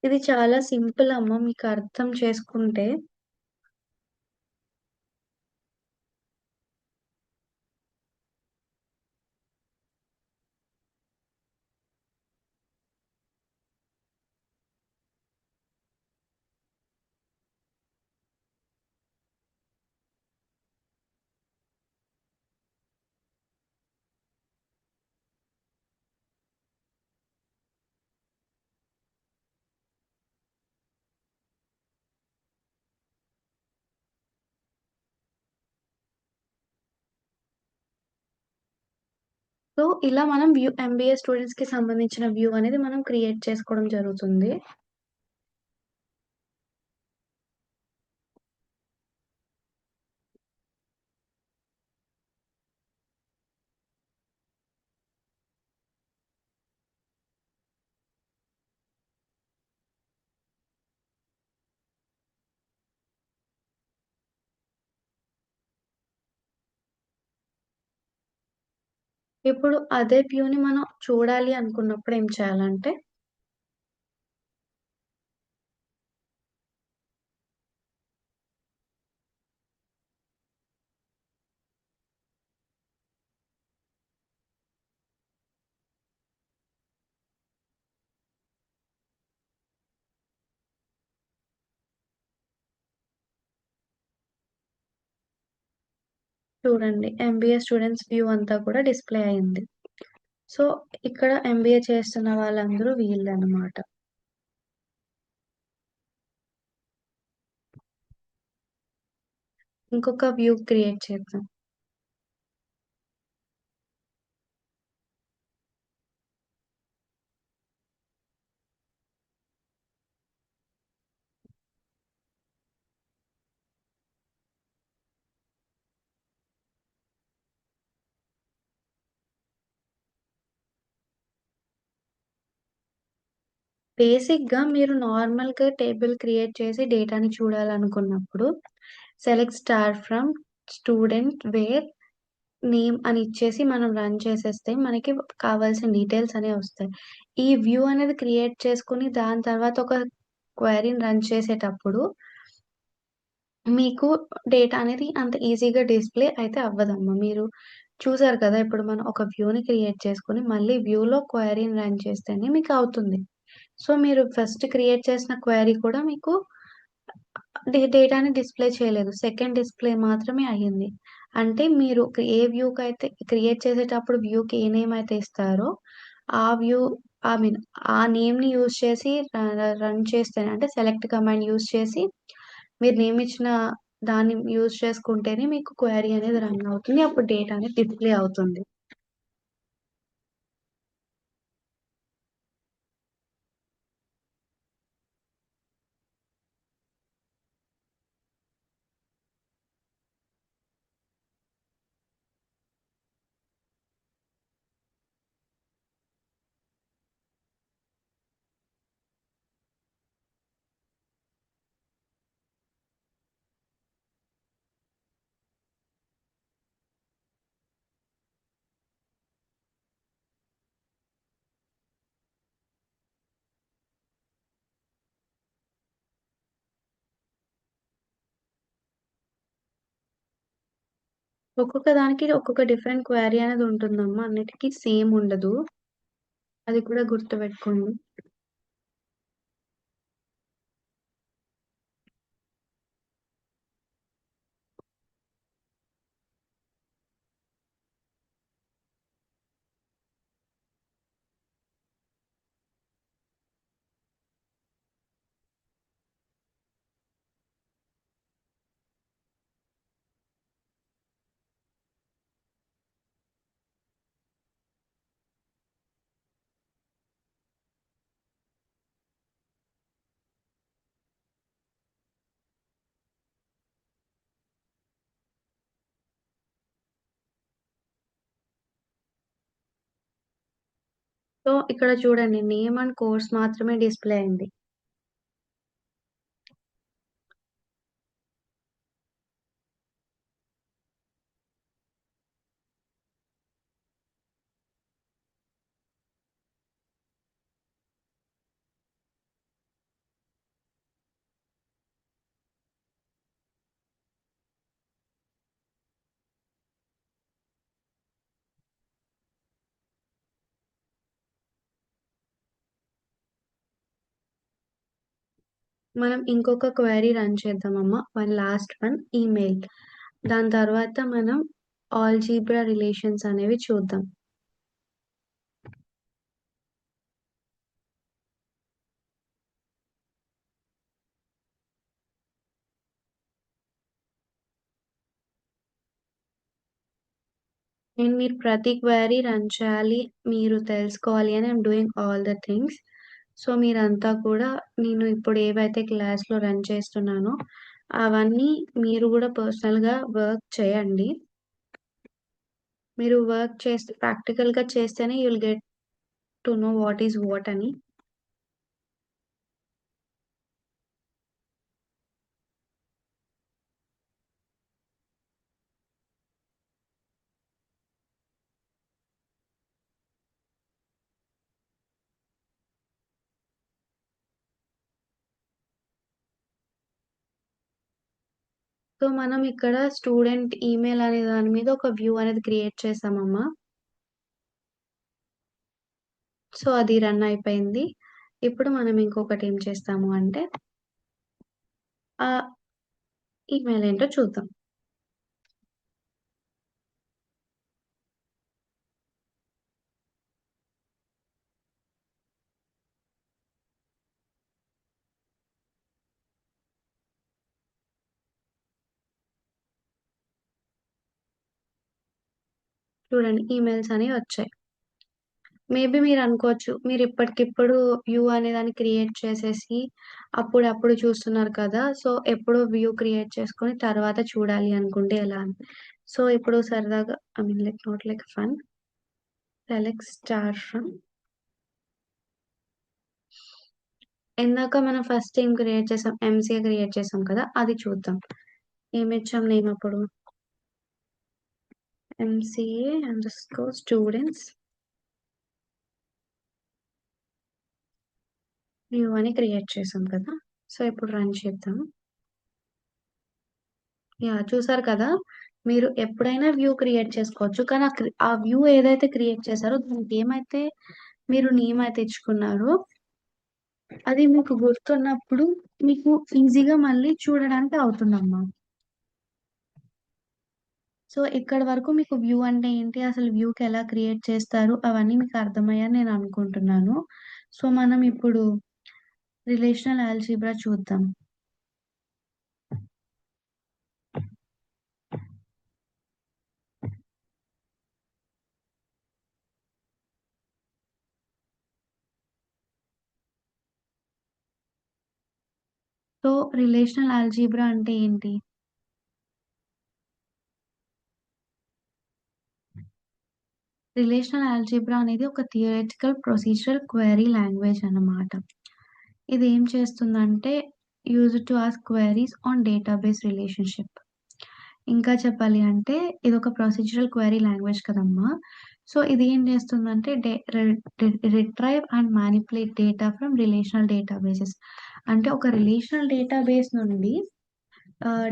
ఇది చాలా సింపుల్ అమ్మ మీకు అర్థం చేసుకుంటే. సో, ఇలా మనం ఎంబీఏ స్టూడెంట్స్‌కి సంబంధించిన వ్యూ అనేది మనం క్రియేట్ చేసుకోవడం జరుగుతుంది. ఇప్పుడు అదే వ్యూని మనం చూడాలి అనుకున్నప్పుడు ఏం చేయాలంటే, చూడండి ఎంబీఏ స్టూడెంట్స్ వ్యూ అంతా కూడా డిస్‌ప్లే అయింది. సో, ఇక్కడ ఎంబీఏ చేస్తున్న వాళ్ళందరూ వీళ్ళనమాట. ఇంకొక వ్యూ క్రియేట్ చేద్దాం. బేసిక్‌గా మీరు నార్మల్‌గా టేబుల్ క్రియేట్ చేసి డేటాని చూడాలనుకున్నప్పుడు, select star from student where name అని ఇచ్చేసి మనం రన్ చేసేస్తే మనకి కావాల్సిన డీటెయిల్స్ అనేవొస్తాయి. ఈ వ్యూ అనేది క్రియేట్ చేసుకొని దాని తర్వాత ఒక క్వెరీని రన్ చేసేటప్పుడు మీకు డేటా అనేది అంత ఈజీగా డిస్‌ప్లే అయితే అవ్వదమ్మా. మీరు చూసారు కదా! ఇప్పుడు మనం ఒక వ్యూని క్రియేట్ చేసుకొని మళ్ళీ వ్యూలో క్వెరీని రన్ చేస్తేనే మీకవుతుంది. సో, మీరు ఫస్ట్ క్రియేట్ చేసిన క్వెరీ కూడా మీకు డేటాని డిస్‌ప్లే చేయలేదు. సెకండ్ డిస్‌ప్లే మాత్రమే అయ్యింది. అంటే మీరు ఏ వ్యూకైతే క్రియేట్ చేసేటప్పుడు వ్యూకి ఏ నేమ్ అయితే ఇస్తారో, ఆ వ్యూ ఐ మీన్ ఆ నేమ్‌ని యూజ్ చేసి రన్ చేస్తేనే అంటే సెలెక్ట్ కమాండ్ యూజ్ చేసి మీరు నేమ్ ఇచ్చిన దాన్ని యూజ్ చేసుకుంటేనే మీకు క్వెరీ అనేది రన్ అవుతుంది. అప్పుడు డేటా అనేది డిస్‌ప్లే అవుతుంది. ఒక్కొక్క దానికి ఒక్కొక్క డిఫరెంట్ క్వెరీ అనేది ఉంటుందమ్మా. అన్నిటికి సేమ్ ఉండదు. అది కూడా గుర్తుపెట్టుకోండి. సో, ఇక్కడ చూడండి నేమ్ అండ్ కోర్స్ మాత్రమే డిస్‌ప్లే అయింది. మనం ఇంకొక క్వెరీ రన్ చేద్దామమ్మా. Last one email. దాని తర్వాత మనం ఆల్జీబ్రా రిలేషన్స్ అనేవి చూద్దాం. నేను మీరు ప్రతి క్వెరీ రన్ చేయాలి, మీరు తెలుసుకోవాలి అని I'm doing all the things. So, మీరంతా కూడా నేను ఇప్పుడు ఏవైతే క్లాస్‌లో రన్ చేస్తున్నానో, అవన్నీ మీరు గూడా పర్సనల్‌గా వర్క్ చేయండి. మీరు వర్క్ చేస్తే ప్రాక్టికల్‌గా చేస్తేనే you will get to know what is what అని. సో, మనం ఇక్కడ స్టూడెంట్ ఈమెయిల్ అనే దాని మీద ఒక వ్యూ అనేది క్రియేట్ చేసామమ్మా. సో, అది రన్ అయిపోయింది. ఇప్పుడు మనం ఇంకొకటి ఏం చేస్తాము అంటే, ఆ ఈమెయిల్ ఏంటో చూద్దాం. చూడండి ఈమెయిల్స్ అనేవి వచ్చాయి. మేబీ మీరనుకోవచ్చు, మీరిప్పటికిప్పుడు వ్యూ అనేదాన్ని క్రియేట్ చేసేసి, అప్పుడప్పుడు చూస్తున్నారు కదా! సో, ఎప్పుడో వ్యూ క్రియేట్ చేసుకొని తర్వాత చూడాలి అనుకుంటే ఎలా అని. సో, ఇప్పుడు సరదాగా I mean like not like fun. Select star from ఇందాక మనం ఫస్ట్ ఏం క్రియేట్ చేసాం? ఎంసీఏ క్రియేట్ చేసాం కదా! అది చూద్దాం. ఏమిచ్చాం నేమ్ అప్పుడు? ఎంసీఏ అండర్‌స్కోర్ స్టూడెంట్స్ వ్యూ అని క్రియేట్ చేసాం కదా! సో, ఇప్పుడు రన్ చేద్దాం. యాహ్! చూసారు కదా! మీరు ఎప్పుడైనా వ్యూ క్రియేట్ చేసుకోవచ్చు. కానీ ఆ వ్యూ ఏదైతే క్రియేట్ చేసారో దానికేమైతే మీరు నేమ్ అయితే ఇచ్చుకున్నారో, అది మీకు గుర్తున్నప్పుడు మీకు ఈజీగా మళ్ళీ చూడడానికి అవుతుందమ్మా. సో, ఇక్కడి వరకు మీకు వ్యూ అంటే ఏంటి? అసలు వ్యూకి ఎలా క్రియేట్ చేస్తారు? అవన్నీ మీకు అర్థమయ్యాయని నేను అనుకుంటున్నాను. సో, మనం ఇప్పుడు రిలేషనల్ ఆల్జీబ్రా చూద్దాం. సో, రిలేషనల్ ఆల్జీబ్రా అంటే ఏంటి? రిలేషనల్ ఆల్జీబ్రా అనేది ఒక థియరిటికల్ ప్రొసీజరల్ క్వెరీ లాంగ్వేజ్ అన్నమాట. ఇదేం చేస్తుందంటే used to ask queries on database relationship. ఇంకా చెప్పాలి అంటే ఇదొక ప్రొసీజరల్ క్వెరీ లాంగ్వేజ్ కదమ్మా! సో, ఇది ఏం చేస్తుందంటే డే రి రి retrieve and manipulate data from relational databases. అంటే ఒక రిలేషనల్ డేటాబేస్ నుండి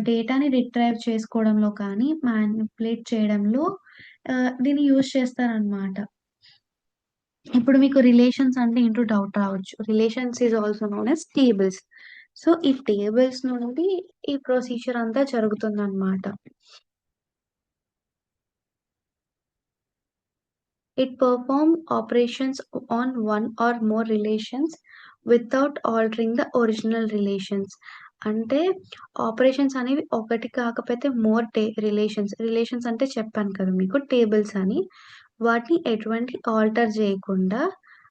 డేటాని రిట్రైవ్ చేసుకోవడంలో కానీ, మానిప్యులేట్ చేయడంలో దీన్ని యూజ్ చేస్తారనమాట. ఇప్పుడు మీకు రిలేషన్స్ అంటే ఏంటో డౌట్ రావచ్చు. Relations is also known as tables. So, ఈ టేబుల్స్ నుండి ఈ ప్రొసీజర్ అంతా జరుగుతుందనమాట. It performs operations on one or more relations without altering the original relations. అంటే ఆపరేషన్స్ అనేవి ఒకటి కాకపోతే మోర్ రిలేషన్స్. రిలేషన్స్ అంటే చెప్పాను కదా మీకు టేబుల్స్ అని. వాటిని ఎటువంటి ఆల్టర్ చేయకుండా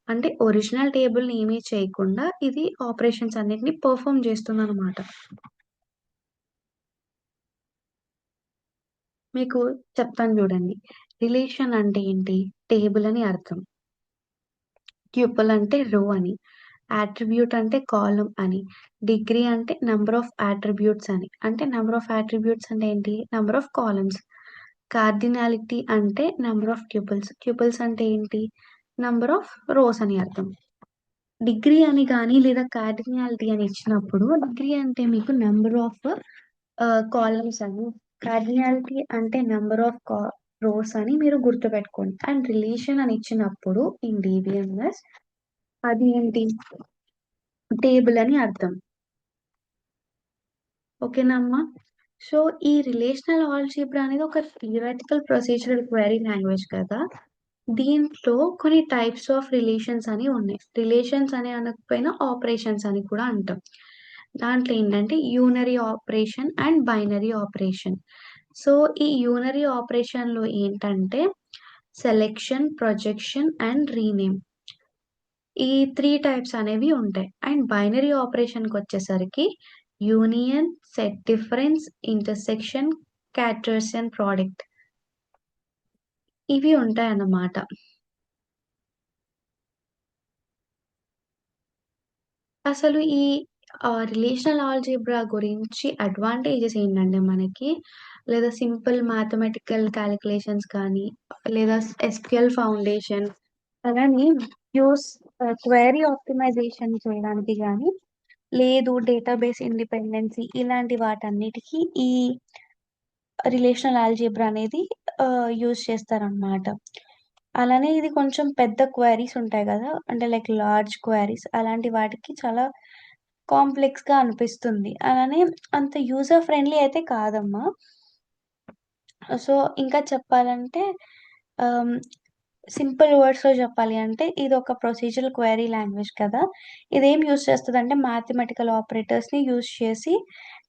అంటే ఒరిజినల్ టేబుల్‌ని ఏమీ చేయకుండా ఇది ఆపరేషన్స్ అన్నిటిని పెర్ఫార్మ్ చేస్తుందనమాట. మీకు చెప్తాను చూడండి. రిలేషన్ అంటే ఏంటి? టేబుల్ అని అర్థం. ట్యుపుల్ అంటే రో అని. యాట్రిబ్యూట్ అంటే కాలమ్ అని. డిగ్రీ అంటే నంబర్ ఆఫ్ యాట్రిబ్యూట్స్ అని. అంటే నంబర్ ఆఫ్ యాట్రిబ్యూట్స్ అంటే ఏంటి? Number of columns. కార్డినాలిటీ అంటే నంబర్ ఆఫ్ ట్యుపుల్స్. ట్యుపుల్స్ అంటే ఏంటి? నంబర్ ఆఫ్ రోస్ అని అర్థం. డిగ్రీ అని గాని లేదా కార్డినాలిటీ అని ఇచ్చినప్పుడు డిగ్రీ అంటే మీకు నంబర్ ఆఫ్ కాలమ్స్ అని. కార్డినాలిటీ అంటే నంబర్ ఆఫ్ రోస్ అని మీరు గుర్తుపెట్టుకోండి. అండ్ రిలేషన్ అని ఇచ్చినప్పుడు ఇన్ డీబీఎంఎస్ అది ఏంటి? టేబుల్ అని అర్థం. ఓకేనా అమ్మా? సో, ఈ రిలేషనల్ ఆల్జీబ్రా అనేది ఒక థియరటికల్ ప్రొసీజరల్ క్వెరీ లాంగ్వేజ్ కదా! దీంట్లో కొన్ని టైప్స్ ఆఫ్ రిలేషన్స్ అని ఉన్నాయి. రిలేషన్స్ అని అనకపోయినా ఆపరేషన్స్ అని కూడా అంటాం. దాంట్లో ఏంటంటే unary operation and binary operation. So, ఈ యూనరీ ఆపరేషన్‌లో ఏంటంటే సెలెక్షన్, ప్రొజెక్షన్ అండ్ రీనేమ్. ఈ 3 టైప్స్ అనేవి ఉంటాయి. అండ్ బైనరీ ఆపరేషన్‌కొచ్చేసరికి union, set difference, intersection, Cartesian product ఇవి ఉంటాయన్నమాట. అసలు ఈ రిలేషనల్ ఆల్జీబ్రా గురించి అడ్వాంటేజెస్ ఏంటంటే మనకి, లేదా సింపుల్ మ్యాథమెటికల్ కాలిక్యులేషన్స్ కానీ, లేదా ఎస్‌క్యూఎల్ ఫౌండేషన్ అలానే యూస్ క్వెరీ ఆప్టిమైజేషన్ చేయడానికి గానీ, లేదు డేటాబేస్ ఇండిపెండెన్సీ ఇలాంటి వాటన్నిటికి ఈ రిలేషనల్ ఆల్జీబ్రా అనేది యూజ్ చేస్తారనమాట. అలానే ఇది కొంచెం పెద్ద క్వెరీస్ ఉంటాయి గదా! అంటే లైక్ లార్జ్ క్వెరీస్ అలాంటి వాటికి చాలా కాంప్లెక్స్‌గా అనిపిస్తుంది. అలానే అంత యూజర్ ఫ్రెండ్లీ అయితే కాదమ్మా. సో, ఇంకా చెప్పాలంటే ఆహ్, సింపుల్ వర్డ్స్‌లో చెప్పాలి అంటే ఇదొక ప్రొసీజరల్ క్వెరీ లాంగ్వేజ్ కదా! ఇదేం యూజ్ చేస్తదంటే మ్యాథమెటికల్ ఆపరేటర్స్‌ని యూజ్ చేసి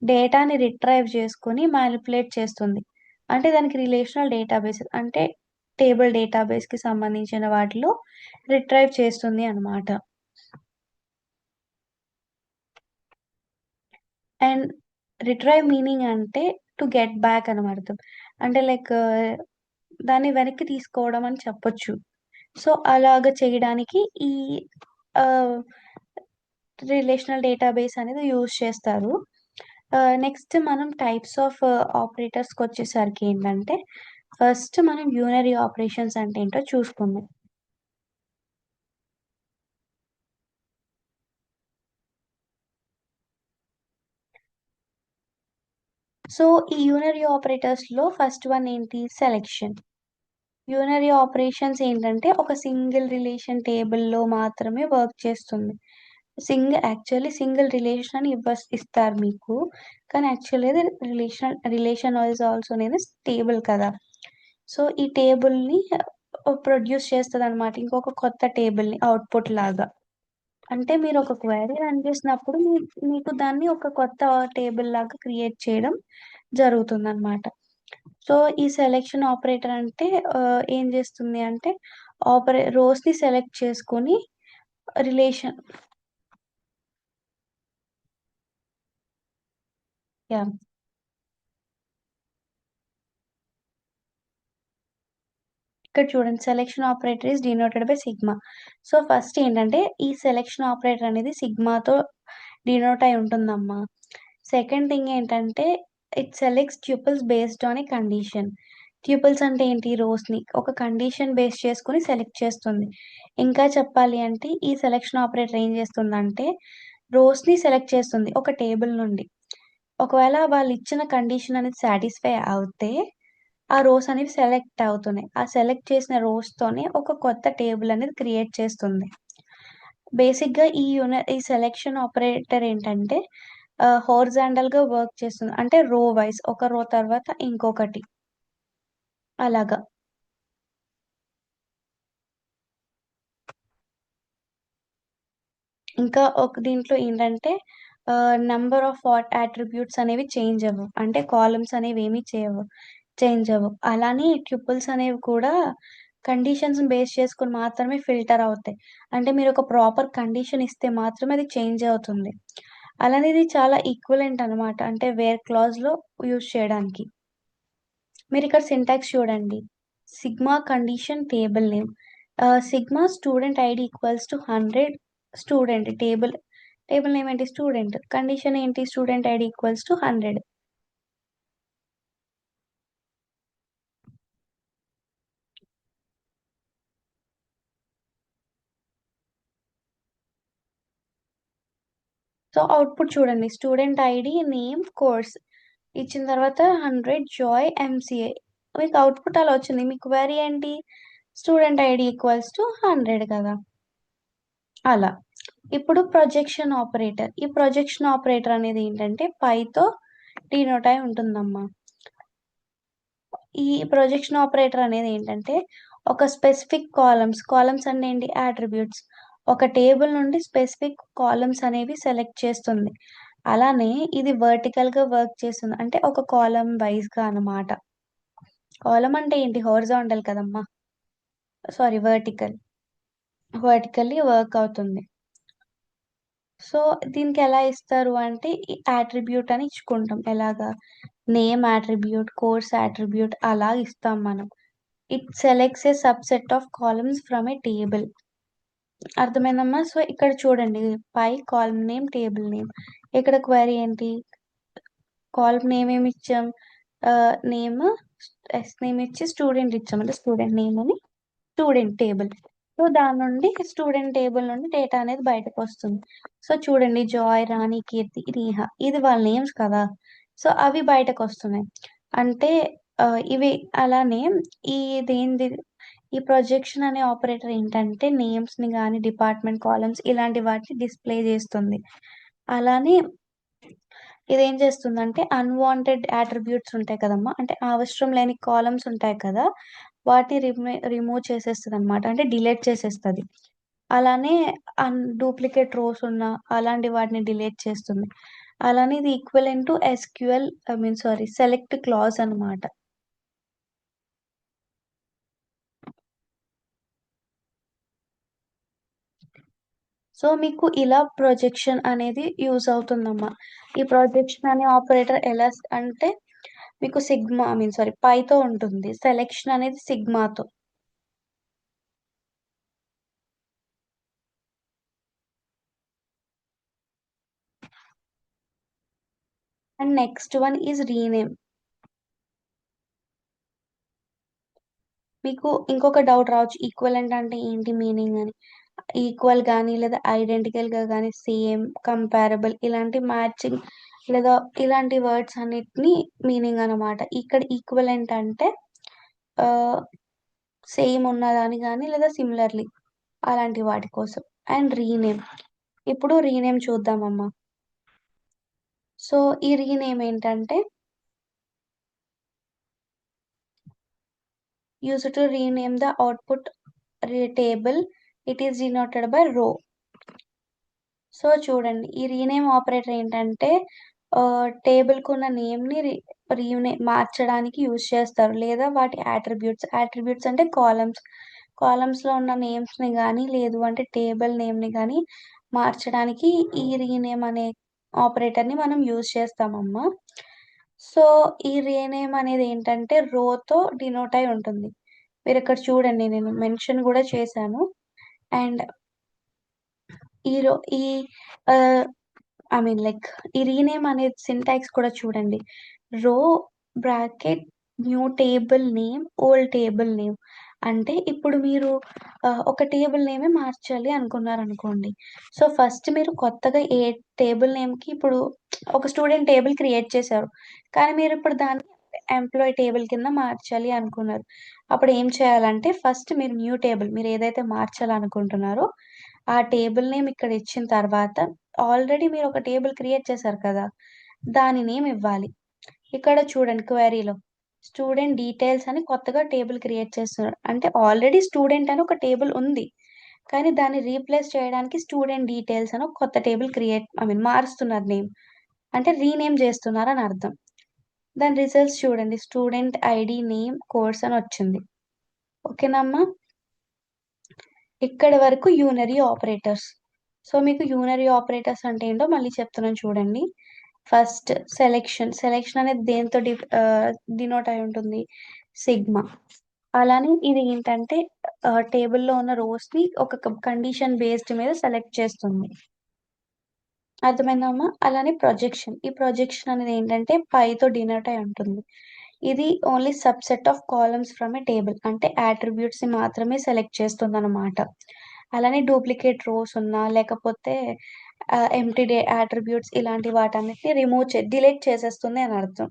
డేటాని రిట్రైవ్ చేసుకొని మానిప్యులేట్ చేస్తుంది. అంటే దానికి రిలేషనల్ డేటాబేస్ అంటే టేబుల్ డేటాబేస్‌కి సంబంధించిన వాటిలో రిట్రైవ్ చేస్తుంది అనమాట. అండ్ రిట్రైవ్ మీనింగ్ అంటే టు గెట్ బ్యాక్ అని అర్థం. అంటే లైక్ దాన్ని వెనక్కి తీసుకోవడం అని చెప్పొచ్చు. సో, అలాగ చేయడానికి ఈ ఆహ్, రిలేషనల్ డేటాబేస్ అనేది యూజ్ చేస్తారు. నెక్స్ట్ మనం టైప్స్ ఆఫ్ ఆపరేటర్స్‌కొచ్చేసరికి ఏంటంటే, ఫస్ట్ మనం యూనరీ ఆపరేషన్స్ అంటే ఏంటో చూసుకుందాం. సో, ఈ యూనరీ ఆపరేటర్స్‌లో ఫస్ట్ వన్ ఏంటి? సెలక్షన్. యూనరీ ఆపరేషన్స్ ఏంటంటే, ఒక సింగిల్ రిలేషన్ టేబుల్‌లో మాత్రమే వర్క్ చేస్తుంది. యాక్చువల్లీ సింగిల్ రిలేషన్ అని ఇస్తారు మీకు. కానీ యాక్చువల్లీ అది relation is also name as table కదా! సో, ఈ టేబుల్‌ని ప్రొడ్యూస్ చేస్తదనమాట. ఇంకొక కొత్త టేబుల్‌ని అవుట్‌పుట్ లాగా. అంటే మీరు ఒక క్వెరీ రన్ చేసినప్పుడు మీకు దాన్ని ఒక కొత్త టేబుల్ లాగా క్రియేట్ చేయడం జరుగుతుందనమాట. సో, ఈ సెలక్షన్ ఆపరేటర్ అంటే ఏం చేస్తుంది అంటే రోస్‌ని సెలెక్ట్ చేసుకొని రిలేషన్ యాహ్! ఇక్కడ చూడండి selection operator is denoted by sigma. So, first ఏంటంటే ఈ సెలక్షన్ ఆపరేటర్ అనేది సిగ్మాతో డినోట్ అయి ఉంటుందమ్మా. సెకండ్ థింగ్ ఏంటంటే it selects tuples based on a condition. Tuples అంటే ఏంటి? రోస్‌ని ఒక కండిషన్ బేస్ చేసుకొని సెలెక్ట్ చేస్తుంది. ఇంకా చెప్పాలి అంటే ఈ సెలక్షన్ ఆపరేటర్ ఏం చేస్తుందంటే రోస్‌ని సెలెక్ట్ చేస్తుంది ఒక టేబుల్ నుండి. ఒకవేళ వాళ్ళిచ్చిన కండిషన్ అనేది సాటిస్ఫై అవుతే ఆ రోస్ అనేవి సెలెక్ట్ అవుతున్నాయి. ఆ సెలెక్ట్ చేసిన రోస్‌తోనే ఒక కొత్త టేబుల్ అనేది క్రియేట్ చేస్తుంది. బేసిక్‌గా ఈ సెలక్షన్ ఆపరేటర్ ఏంటంటే హారిజాంటల్‌గా వర్క్ చేస్తుంది. అంటే రో వైస్ ఒక రో తర్వాత ఇంకొకటి అలాగా. ఇంకా ఒక దీంట్లో ఏంటంటే నంబర్ ఆఫ్ అట్రిబ్యూట్స్ అనేవి చేంజ్ అవ్వవు. అంటే కాలమ్స్ అనేవి ఏమి చేంజ్ అవ్వవు. అలానే ట్యుపుల్స్ అనేవి కూడా కండిషన్స్‌ని బేస్ చేసుకొని మాత్రమే ఫిల్టర్ అవుతాయి. అంటే మీరొక ప్రాపర్ కండిషన్ ఇస్తే మాత్రమే అది చేంజ్ అవుతుంది. అలానే ఇది చాలా ఈక్వివలెంట్ అనమాట. అంటే వేర్ క్లాజ్‌లో యూజ్ చేయడానికి. మీరిక్కడ సింటాక్స్ చూడండి. Sigma condition table name. Sigma student ID equals to 100 student table name ఏంటి? స్టూడెంట్. కండిషన్ ఏంటి? Student ID equals to 100. So, output చూడండి. స్టూడెంట్ ఐడీ, నేమ్, కోర్స్ ఇచ్చిన తర్వాత 100 జాయ్ ఎంసీఏ. మీకు అవుట్‌పుట్ అలా వచ్చింది. మీ క్వెరీ ఏంటి? స్టూడెంట్ ఐడీ ఈక్వల్స్ టు 100 కదా! అలా. ఇప్పుడు ప్రొజెక్షన్ ఆపరేటర్. ఈ ప్రొజెక్షన్ ఆపరేటర్ అనేది ఏంటంటే పైతో డినోట్ అయి ఉంటుందమ్మా. ఈ ప్రొజెక్షన్ ఆపరేటర్ అనేది ఏంటంటే ఒక స్పెసిఫిక్ కాలమ్స్ అంటే ఏంటి? అట్రిబ్యూట్స్. ఒక టేబుల్ నుండి స్పెసిఫిక్ కాలమ్స్ అనేవి సెలెక్ట్ చేస్తుంది. అలానే ఇది వర్టికల్‌గా వర్క్ చేస్తుంది. అంటే ఒక కాలమ్ వైస్‌గా అన్నమాట. కాలమ్ అంటే ఏంటి? హారిజాంటల్ కదమ్మా! Sorry vertical. వర్టికల్లీ వర్క్ అవుతుంది. సో, దీనికెలా ఇస్తారు అంటే ఈ అట్రిబ్యూట్ అని ఇచ్చుకుంటాం. ఎలాగా? నేమ్ అట్రిబ్యూట్, కోర్స్ అట్రిబ్యూట్ అలా ఇస్తాం మనం. It selects a subset of columns from a table. అర్థమైందమ్మా? సో, ఇక్కడ చూడండి pi column name, table name. ఇక్కడ క్వెరీ ఏంటి? కాలమ్ నేమ్ ఏమిచ్చాం? నేమ్ నేమ్ ఇచ్చి స్టూడెంట్ ఇచ్చాం. అంటే స్టూడెంట్ నేమ్ అని స్టూడెంట్ టేబుల్. సో, దాని నుండి స్టూడెంట్ టేబుల్ నుండి డేటా అనేది బయటకొస్తుంది. సో, చూడండి జాయ్, రాణి, కీర్తి, నేహ ఇది వాళ్ళ నేమ్స్ కదా! సో, అవి బయటకొస్తున్నాయి. అంటే ఇవి అలానే ఇదేంది ఈ ప్రొజెక్షన్ అనే ఆపరేటర్ ఏంటంటే నేమ్స్‌ని గాని, డిపార్ట్‌మెంట్ కాలమ్స్ ఇలాంటి వాటిని డిస్‌ప్లే చేస్తుంది. అలానే ఇదేం చేస్తుందంటే అన్‌వాంటెడ్ అట్రిబ్యూట్స్ ఉంటాయి కదమ్మా! అంటే అవసరం లేని కాలమ్స్ ఉంటాయి కదా! వాటిని రిమూవ్ చేసేస్తదనమాట. అంటే డిలీట్ చేసేస్తది. అలానే డూప్లికేట్ రోస్ ఉన్న అలాంటి వాటిని డిలీట్ చేస్తుంది. అలానే ఇది equivalent to SQL select clause అనమాట. సో, మీకు ఇలా ప్రొజెక్షన్ అనేది యూజ్ అవుతుందమ్మా. ఈ ప్రొజెక్షన్ అనే ఆపరేటర్ అంటే మీకు పైతో ఉంటుంది. సెలెక్షన్ అనేది సిగ్మాతో. And next one is rename. మీకు ఇంకొక డౌట్ రావచ్చు. ఈక్వివలెంట్ అంటే ఏంటి మీనింగ్ అని. ఈక్వల్ గాని, లేదా ఐడెంటికల్‌గా గాని, సేమ్, కంపారబుల్ ఇలాంటి మ్యాచింగ్ లేదా ఇలాంటి వర్డ్స్ అన్నిటిని మీనింగ్ అనమాట. ఇక్కడ ఈక్వివలెంట్ అంటే ఆహ్, సేమ్ ఉన్నదాని గాని, లేదా సిమిలర్‌లీ అలాంటి వాటి కోసం. And rename. ఇప్పుడు రీనేమ్ చూద్దామమ్మా. సో, ఈ రీనేమ్ ఏంటంటే used to rename the output table. It is denoted by rho. So, చూడండి ఈ రీనేమ్ ఆపరేటర్ ఏంటంటే టేబుల్‌కున్న నేమ్‌ని మార్చడానికి యూజ్ చేస్తారు. లేదా వాటి అట్రిబ్యూట్స్ అంటే కాలమ్స్‌లో ఉన్న నేమ్స్‌ని గాని, లేదు అంటే టేబుల్ నేమ్‌ని గాని మార్చడానికి ఈ రీనేమ్ అనే ఆపరేటర్‌ని మనం యూజ్ చేస్తామమ్మా. సో, ఈ రీనేమ్ అనేది ఏంటంటే రోతో డినోట్ అయి ఉంటుంది. మీరిక్కడ చూడండి నేను మెన్షన్ గూడా చేశాను. అండ్ ఈ రో ఈ ఆహ్, లైక్ ఈ రీనేమ్ అనేది సింటాక్స్ కూడా చూడండి. రో bracket new table name, old table name. అంటే ఇప్పుడు మీరు ఒక టేబుల్ నేమే మార్చాలి అనుకున్నారనుకోండి. సో, ఫస్ట్ మీరు కొత్తగా ఏ టేబుల్ నేమ్‌కి ఇప్పుడు ఒక స్టూడెంట్ టేబుల్ క్రియేట్ చేశారు. కానీ మీరిప్పుడు దాన్ని ఎంప్లాయీ టేబుల్ కింద మార్చాలి అనుకున్నారు. అప్పుడు ఏం చేయాలంటే ఫస్ట్ మీరు న్యూ టేబుల్ మీరేదైతే మార్చాలనుకుంటున్నారో ఆ టేబుల్ నేమ్ ఇక్కడ ఇచ్చిన తర్వాత ఆల్రెడీ మీరొక టేబుల్ క్రియేట్ చేశారు కదా! దాని నేమ్ ఇవ్వాలి. ఇక్కడ చూడండి క్వెరీలో స్టూడెంట్ డీటెయిల్స్ అని కొత్తగా టేబుల్ క్రియేట్ చేస్తున్నారు. అంటే ఆల్రెడీ స్టూడెంట్ అని ఒక టేబుల్ ఉంది. కానీ దాన్ని రీప్లేస్ చేయడానికి స్టూడెంట్ డీటెయిల్స్ అని ఒక కొత్త టేబుల్ మారుస్తున్నారు నేమ్. అంటే రీనేమ్ చేస్తున్నారని అర్థం. దాని రిజల్ట్స్ చూడండి. స్టూడెంట్ ఐడీ, నేమ్, కోర్స్ అని వచ్చింది. ఓకేనా అమ్మా? ఇక్కడి వరకు యూనరీ ఆపరేటర్స్. సో, మీకు యూనరీ ఆపరేటర్స్ అంటే ఏంటో మళ్ళీ చెప్తున్నాను చూడండి. ఫస్ట్ సెలక్షన్ అనేది దేనితో డినోట్ అయి ఉంటుంది? సిగ్మా. అలానే ఇది ఏంటంటే టేబుల్‌లో ఉన్న రోస్‌ని ఒక కండిషన్ బేస్డ్ మీద సెలెక్ట్ చేస్తుంది. అర్థమైందా అమ్మా? అలానే ప్రొజెక్షన్. ఈ ప్రొజెక్షన్ అనేది ఏంటంటే పైతో డినోట్ అయి ఉంటుంది. ఇది only subset of columns from a table. అంటే అట్రిబ్యూట్స్‌ని మాత్రమే సెలెక్ట్ చేస్తుందనమాట. అలానే డూప్లికేట్ రోస్ ఉన్నా, లేకపోతే ఎంప్టీ అట్రిబ్యూట్స్ ఇలాంటి వాటన్నిటిని డిలీట్ చేసేస్తుంది అని అర్థం.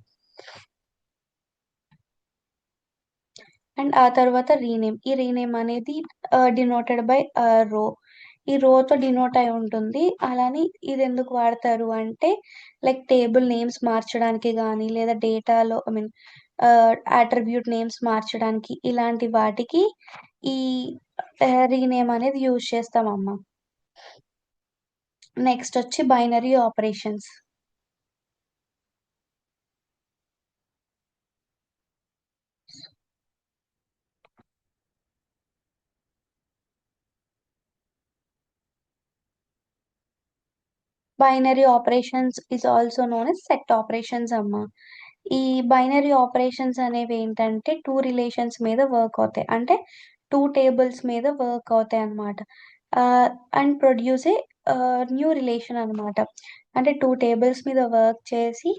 అండ్ ఆ తర్వాత రీనేమ్. ఈ రీనేమ్ అనేది డినోటెడ్ బై రో. ఈ రోతో డినోట్ అయి ఉంటుంది. అలానే ఇదెందుకు వాడతారు అంటే, లైక్ టేబుల్ నేమ్స్ మార్చడానికి గానీ, లేదా డేటాలో ఐ మీన్ అట్రిబ్యూట్ నేమ్స్ మార్చడానికి ఇలాంటి వాటికి ఈ రీనేమ్ అనేది యూజ్ చేస్తామమ్మా. నెక్స్ట్ వచ్చి binary operations. Binary operations is also known as set operations అమ్మా. ఈ బైనరీ ఆపరేషన్స్ అనేవి ఏంటంటే టూ రిలేషన్స్ మీద వర్క్ అవుతాయి. అంటే టూ టేబుల్స్ మీద వర్క్ అవుతాయి అన్నమాట. And produce a new relation అన్నమాట. అంటే టూ టేబుల్స్ మీద వర్క్ చేసి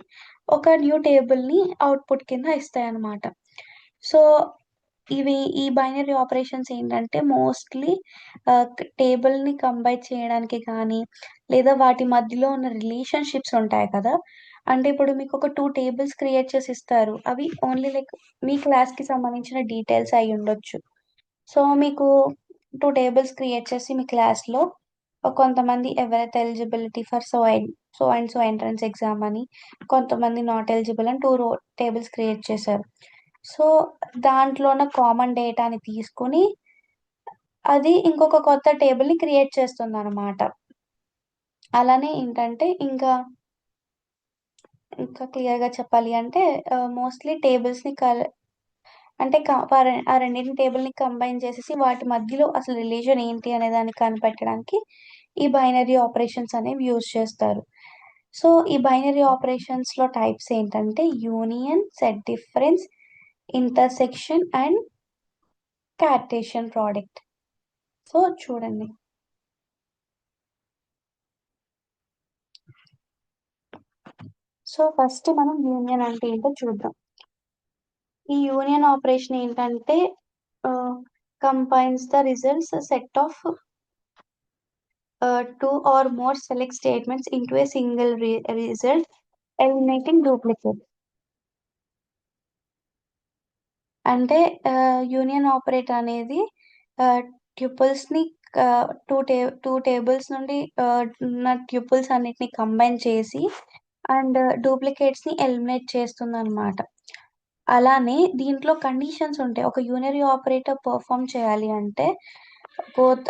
ఒక న్యూ టేబుల్ని అవుట్పుట్ కింద ఇస్తాయి అన్నమాట. సో ఈ బైనరీ ఆపరేషన్స్ ఏంటంటే మోస్ట్లీ టేబుల్ని కంబైన్ చేయడానికి కానీ, లేదా వాటి మధ్యలో ఉన్న రిలేషన్షిప్స్ ఉంటాయి కదా. అంటే ఇప్పుడు మీకు ఒక టూ టేబుల్స్ క్రియేట్ చేసి ఇస్తారు. అవి ఓన్లీ లైక్ మీ క్లాస్కి సంబంధించిన డీటెయిల్స్ అయి ఉండొచ్చు. సో మీకు టూ టేబుల్స్ క్రియేట్ చేసి మీ క్లాస్లో కొంతమంది ఎవరైతే eligibility for so and so entrance exam అని, కొంతమంది నాట్ ఎలిజిబుల్ అని టేబుల్స్ క్రియేట్ చేశారు. సో దాంట్లో ఉన్న కామన్ డేటాని తీసుకుని అది ఇంకొక కొత్త టేబుల్ని క్రియేట్ చేస్తుంది అనమాట. అలానే ఏంటంటే ఇంకా క్లియర్గా చెప్పాలి అంటే మోస్ట్లీ టేబుల్స్ని అంటే ఆ రెండింటి టేబుల్ని కంబైన్ చేసేసి వాటి మధ్యలో అసలు రిలేషన్ ఏంటి అనే దాన్ని కనిపెట్టడానికి ఈ బైనరీ ఆపరేషన్స్ అనేవి యూజ్ చేస్తారు. సో ఈ బైనరీ ఆపరేషన్స్లో టైప్స్ ఏంటంటే union, set difference, intersection and Cartesian product. So చూడండి. సో ఫస్ట్ మనం యూనియన్ అంటే ఏంటో చూద్దాం. ఈ యూనియన్ ఆపరేషన్ ఏంటంటే combines the results set of two or more select statements into a single result, eliminating duplicates. అంటే union operator అనేది ట్యూపుల్స్ని two tables నుండి ఉన్న ట్యూపుల్స్ అన్నిటిని కంబైన్ చేసి అండ్ డూప్లికేట్స్ని ఎలిమినేట్ చేస్తుంది అనమాట. అలానే దీంట్లో కండిషన్స్ ఉంటాయి. ఒక యూనియన్ ఆపరేటర్ పర్ఫామ్ చేయాలి అంటే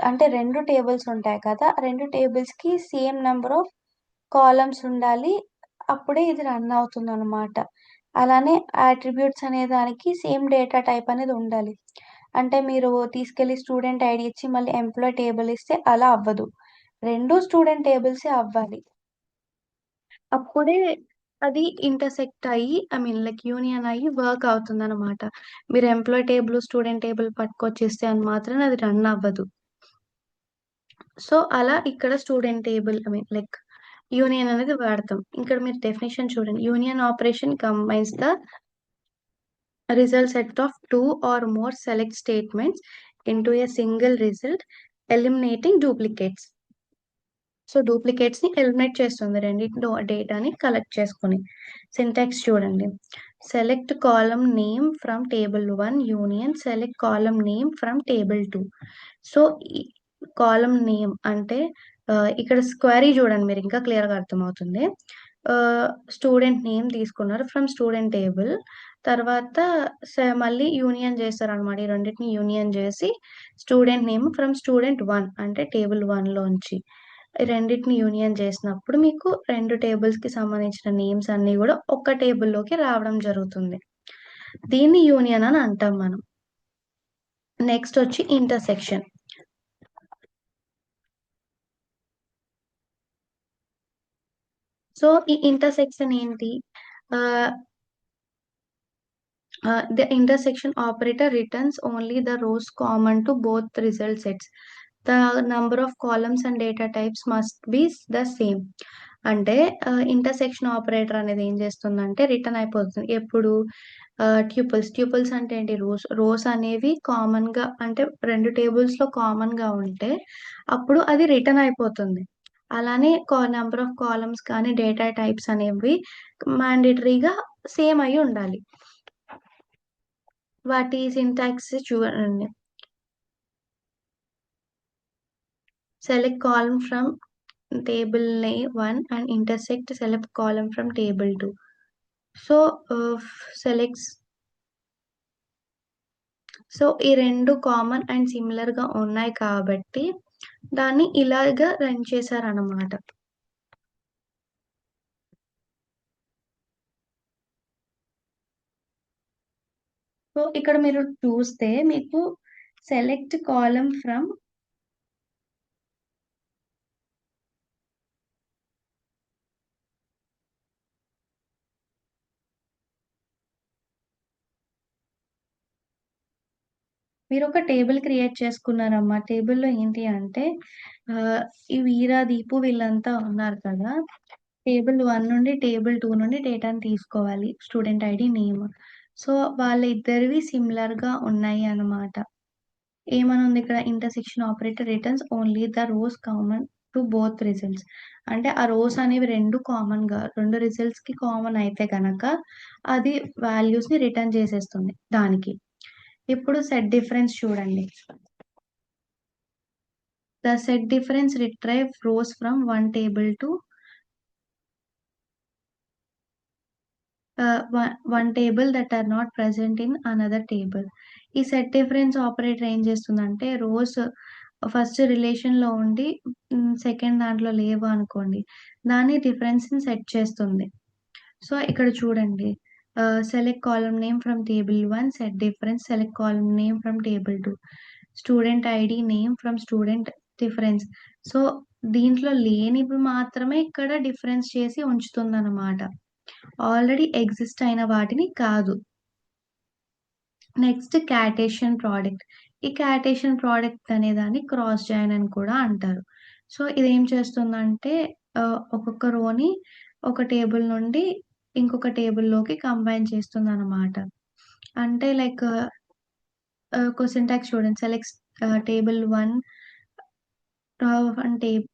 అంటే రెండు టేబుల్స్ ఉంటాయి కదా, రెండు టేబుల్స్కి సేమ్ నెంబర్ ఆఫ్ కాలమ్స్ ఉండాలి. అప్పుడే ఇది రన్ అవుతుంది అనమాట. అలానే అట్రిబ్యూట్స్ అనే దానికి సేమ్ డేటా టైప్ అనేది ఉండాలి. అంటే మీరు తీసుకెళ్ళి స్టూడెంట్ ఐడి ఇచ్చి మళ్ళీ ఎంప్లాయ్ టేబుల్ ఇస్తే అలా అవ్వదు. రెండు స్టూడెంట్ టేబుల్సే అవ్వాలి. అప్పుడే అది ఇంటర్సెక్ట్ అయ్యి ఐ మీన్ లైక్ యూనియన్ అయ్యి వర్క్ అవుతుంది అనమాట. మీరు ఎంప్లాయ్ టేబుల్ స్టూడెంట్ టేబుల్ పట్టుకొచ్చేస్తే అని మాత్రం అది రన్ అవ్వదు. సో అలా ఇక్కడ student table I mean like union అనేది వాడతాం. ఇక్కడ మీరు డెఫినేషన్ చూడండి. Union operation combines the result set of two or more select statements into a single result, eliminating duplicates. So duplicates ని ఎలిమినేట్ చేస్తుంది రెండింటిలో డేటాని కలెక్ట్ చేసుకుని. సింటాక్స్ చూడండి. Select column name from table 1 union select column name from table 2. So column name అంటే ఇక్కడ query చూడండి, మీరు ఇంకా క్లియర్గా అర్థమవుతుంది. స్టూడెంట్ నేమ్ తీసుకున్నారు ఫ్రమ్ స్టూడెంట్ టేబుల్. తర్వాత మళ్ళీ యూనియన్ చేస్తారనమాట. ఈ రెండింటిని యూనియన్ చేసి స్టూడెంట్ నేమ్ ఫ్రమ్ స్టూడెంట్ 1 అంటే టేబుల్ 1లోంచి రెండింటిని యూనియన్ చేసినప్పుడు మీకు రెండు టేబుల్స్కి సంబంధించిన నేమ్స్ అన్నీ కూడా ఒక్క టేబుల్లోకి రావడం జరుగుతుంది. దీన్ని యూనియన్ అని అంటాం మనం. నెక్స్ట్ వచ్చి ఇంటర్సెక్షన్. సో ఈ ఇంటర్సెక్షన్ ఏంటి? The intersection operator returns only the rows common to both result sets. The number of columns and data types must be the same. అంటే ఇంటర్సెక్షన్ ఆపరేటర్ అనేది ఏం చేస్తుందంటే రిటర్న్ అయిపోతుంది ఎప్పుడు ట్యూపుల్స్ అంటే ఏంటి, రోస్ అనేవి కామన్గా అంటే రెండు టేబుల్స్లో కామన్గా ఉంటే అప్పుడు అది రిటర్న్ అయిపోతుంది. అలానే నెంబర్ ఆఫ్ కాలమ్స్ కానీ డేటా టైప్స్ అనేవి మ్యాండేటరీగా సేమ్ అయి ఉండాలి. వాటి సింటాక్స్ చూడండి. select column from table one and intersect select column from table 2. So, selects so, ఈ 2 కామన్ అండ్ సిమిలర్‌గా ఉన్నాయి కాబట్టి, దాన్ని ఇలాగా రన్ చేశారనమాట. సో, ఇక్కడ మీరు చూస్తే మీకు సెలెక్ట్ కాలమ్ ఫ్రమ్ మీరొక టేబుల్ క్రియేట్ చేసుకున్నారమ్మా. టేబుల్‌లో ఏంటి అంటే ఆహ్, ఈ వీర, దీపు వీళ్ళంతా ఉన్నారు కదా! టేబుల్ 1 నుండి టేబుల్ 2 నుండి డేటాను తీసుకోవాలి. Student ID, name. సో, వాళ్ళిద్దరివి సిమిలర్‌గా ఉన్నాయి అన్నమాట. ఏమనుంది ఇక్కడ intersection operator returns only the rose common to both results. అంటే ఆ రోస్ అనేవి 2 కామన్‌గా 2 రిజల్ట్స్‌కి కామన్ అయితే గనక అది వాల్యూస్‌ని రిటర్న్ చేసేస్తుంది దానికి. ఇప్పుడు సెట్ డిఫరెన్స్ చూడండి. The set difference retrieve rows from one table to one table that are not present in another table. ఈ సెట్ డిఫరెన్స్ ఆపరేటర్ ఏం చేస్తుందంటే రోస్ ఫస్ట్ రిలేషన్‌లో ఉండి సెకండ్ దాంట్లో లేవు అనుకోండి. దాన్ని డిఫరెన్స్‌ని సెట్ చేస్తుంది. సో, ఇక్కడ చూడండి. Select column name from table 1 set difference select column name from table 2 student ID name from student difference. So, దీంట్లో లేనివి మాత్రమే ఇక్కడ డిఫరెన్స్ చేసి ఉంచుతుందనమాట. ఆల్రెడీ ఎగ్జిస్ట్ అయిన వాటిని కాదు. Next Cartesian product. ఈ క్యాటేషన్ ప్రోడక్ట్ అనేదాన్ని క్రాస్ జాయిన్ అని కూడా అంటారు. సో, ఇదేం చేస్తుందంటే ఒక్కొక్క రోని ఒక టేబుల్ నుండి ఇంకొక టేబుల్‌లోకి కంబైన్ చేస్తుందనమాట. అంటే లైక్ సింటాక్స్ చూడండి. Selects table 1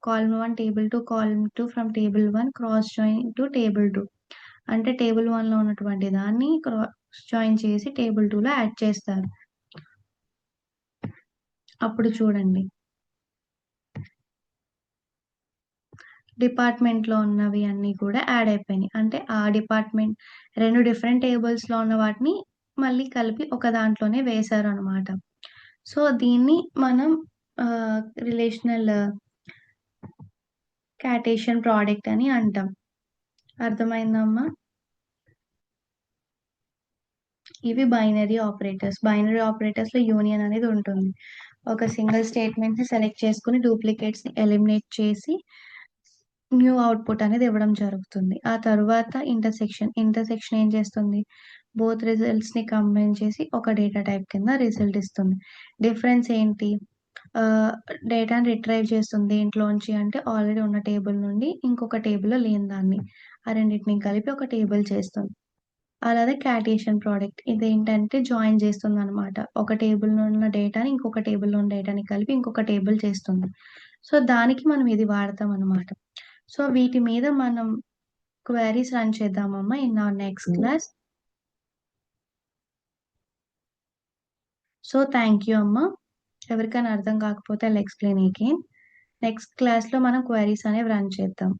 column 1 table 2 column 2 from table 1 cross join to table 2. అంటే టేబుల్ 1లో ఉన్నటువంటి దాన్ని క్రాస్ జాయిన్ చేసి టేబుల్ 2లో యాడ్ చేస్తారు. అప్పుడు చూడండి. డిపార్ట్‌మెంట్‌లో ఉన్నవి అన్నీ కూడా యాడ్ అయిపోయినాయి. అంటే ఆ డిపార్ట్‌మెంట్ 2 డిఫరెంట్ టేబుల్స్‌లో ఉన్న వాటిని మళ్ళీ కలిపి ఒక దాంట్లోనే వేశారనమాట. సో, దీన్ని మనం రిలేషనల్ క్యాటేషన్ ప్రోడక్ట్ అని అంటాం. అర్థమైందా అమ్మా? ఇవి బైనరీ ఆపరేటర్స్. బైనరీ ఆపరేటర్స్‌లో యూనియన్ అనేది ఉంటుంది. ఒక సింగిల్ స్టేట్‌మెంట్‌ని సెలెక్ట్ చేసుకొని డూప్లికేట్స్‌ని ఎలిమినేట్ చేసి న్యూ అవుట్‌పుట్ అనేది ఇవ్వడం జరుగుతుంది. ఆ తరువాత ఇంటర్సెక్షన్. ఇంటర్సెక్షన్ ఏం చేస్తుంది? బోత్ రిజల్ట్స్‌ని కంబైన్ చేసి ఒక డేటా టైప్ కింద రిజల్ట్ ఇస్తుంది. డిఫరెన్స్ ఏంటి? ఆహ్, డేటాని రిట్రైవ్ చేస్తుంది. దేంట్లోంచి అంటే ఆల్రెడీ ఉన్న టేబుల్ నుండి ఇంకొక టేబుల్‌లో లేని దాన్ని. ఆ రెండిటిని కలిపి ఒక టేబుల్ చేస్తుంది. అలాగే క్యాటేషన్ ప్రోడక్ట్. ఇదేంటంటే జాయిన్ చేస్తుందనమాట. ఒక టేబుల్‌లో ఉన్న డేటాని ఇంకొక టేబుల్‌లో ఉన్న డేటాని కలిపి ఇంకొక టేబుల్ చేస్తుంది. సో, దానికి మనం ఇది వాడతామనమాట. సో, వీటి మీద మనం క్వెరీస్ రన్ చేద్దామమ్మా in our next class. So, thank you అమ్మా. ఎవరికైనా అర్థం కాకపోతే I will explain again. Next క్లాస్‌లో మనం క్వెరీస్ అనేవి రన్ చేద్దాం.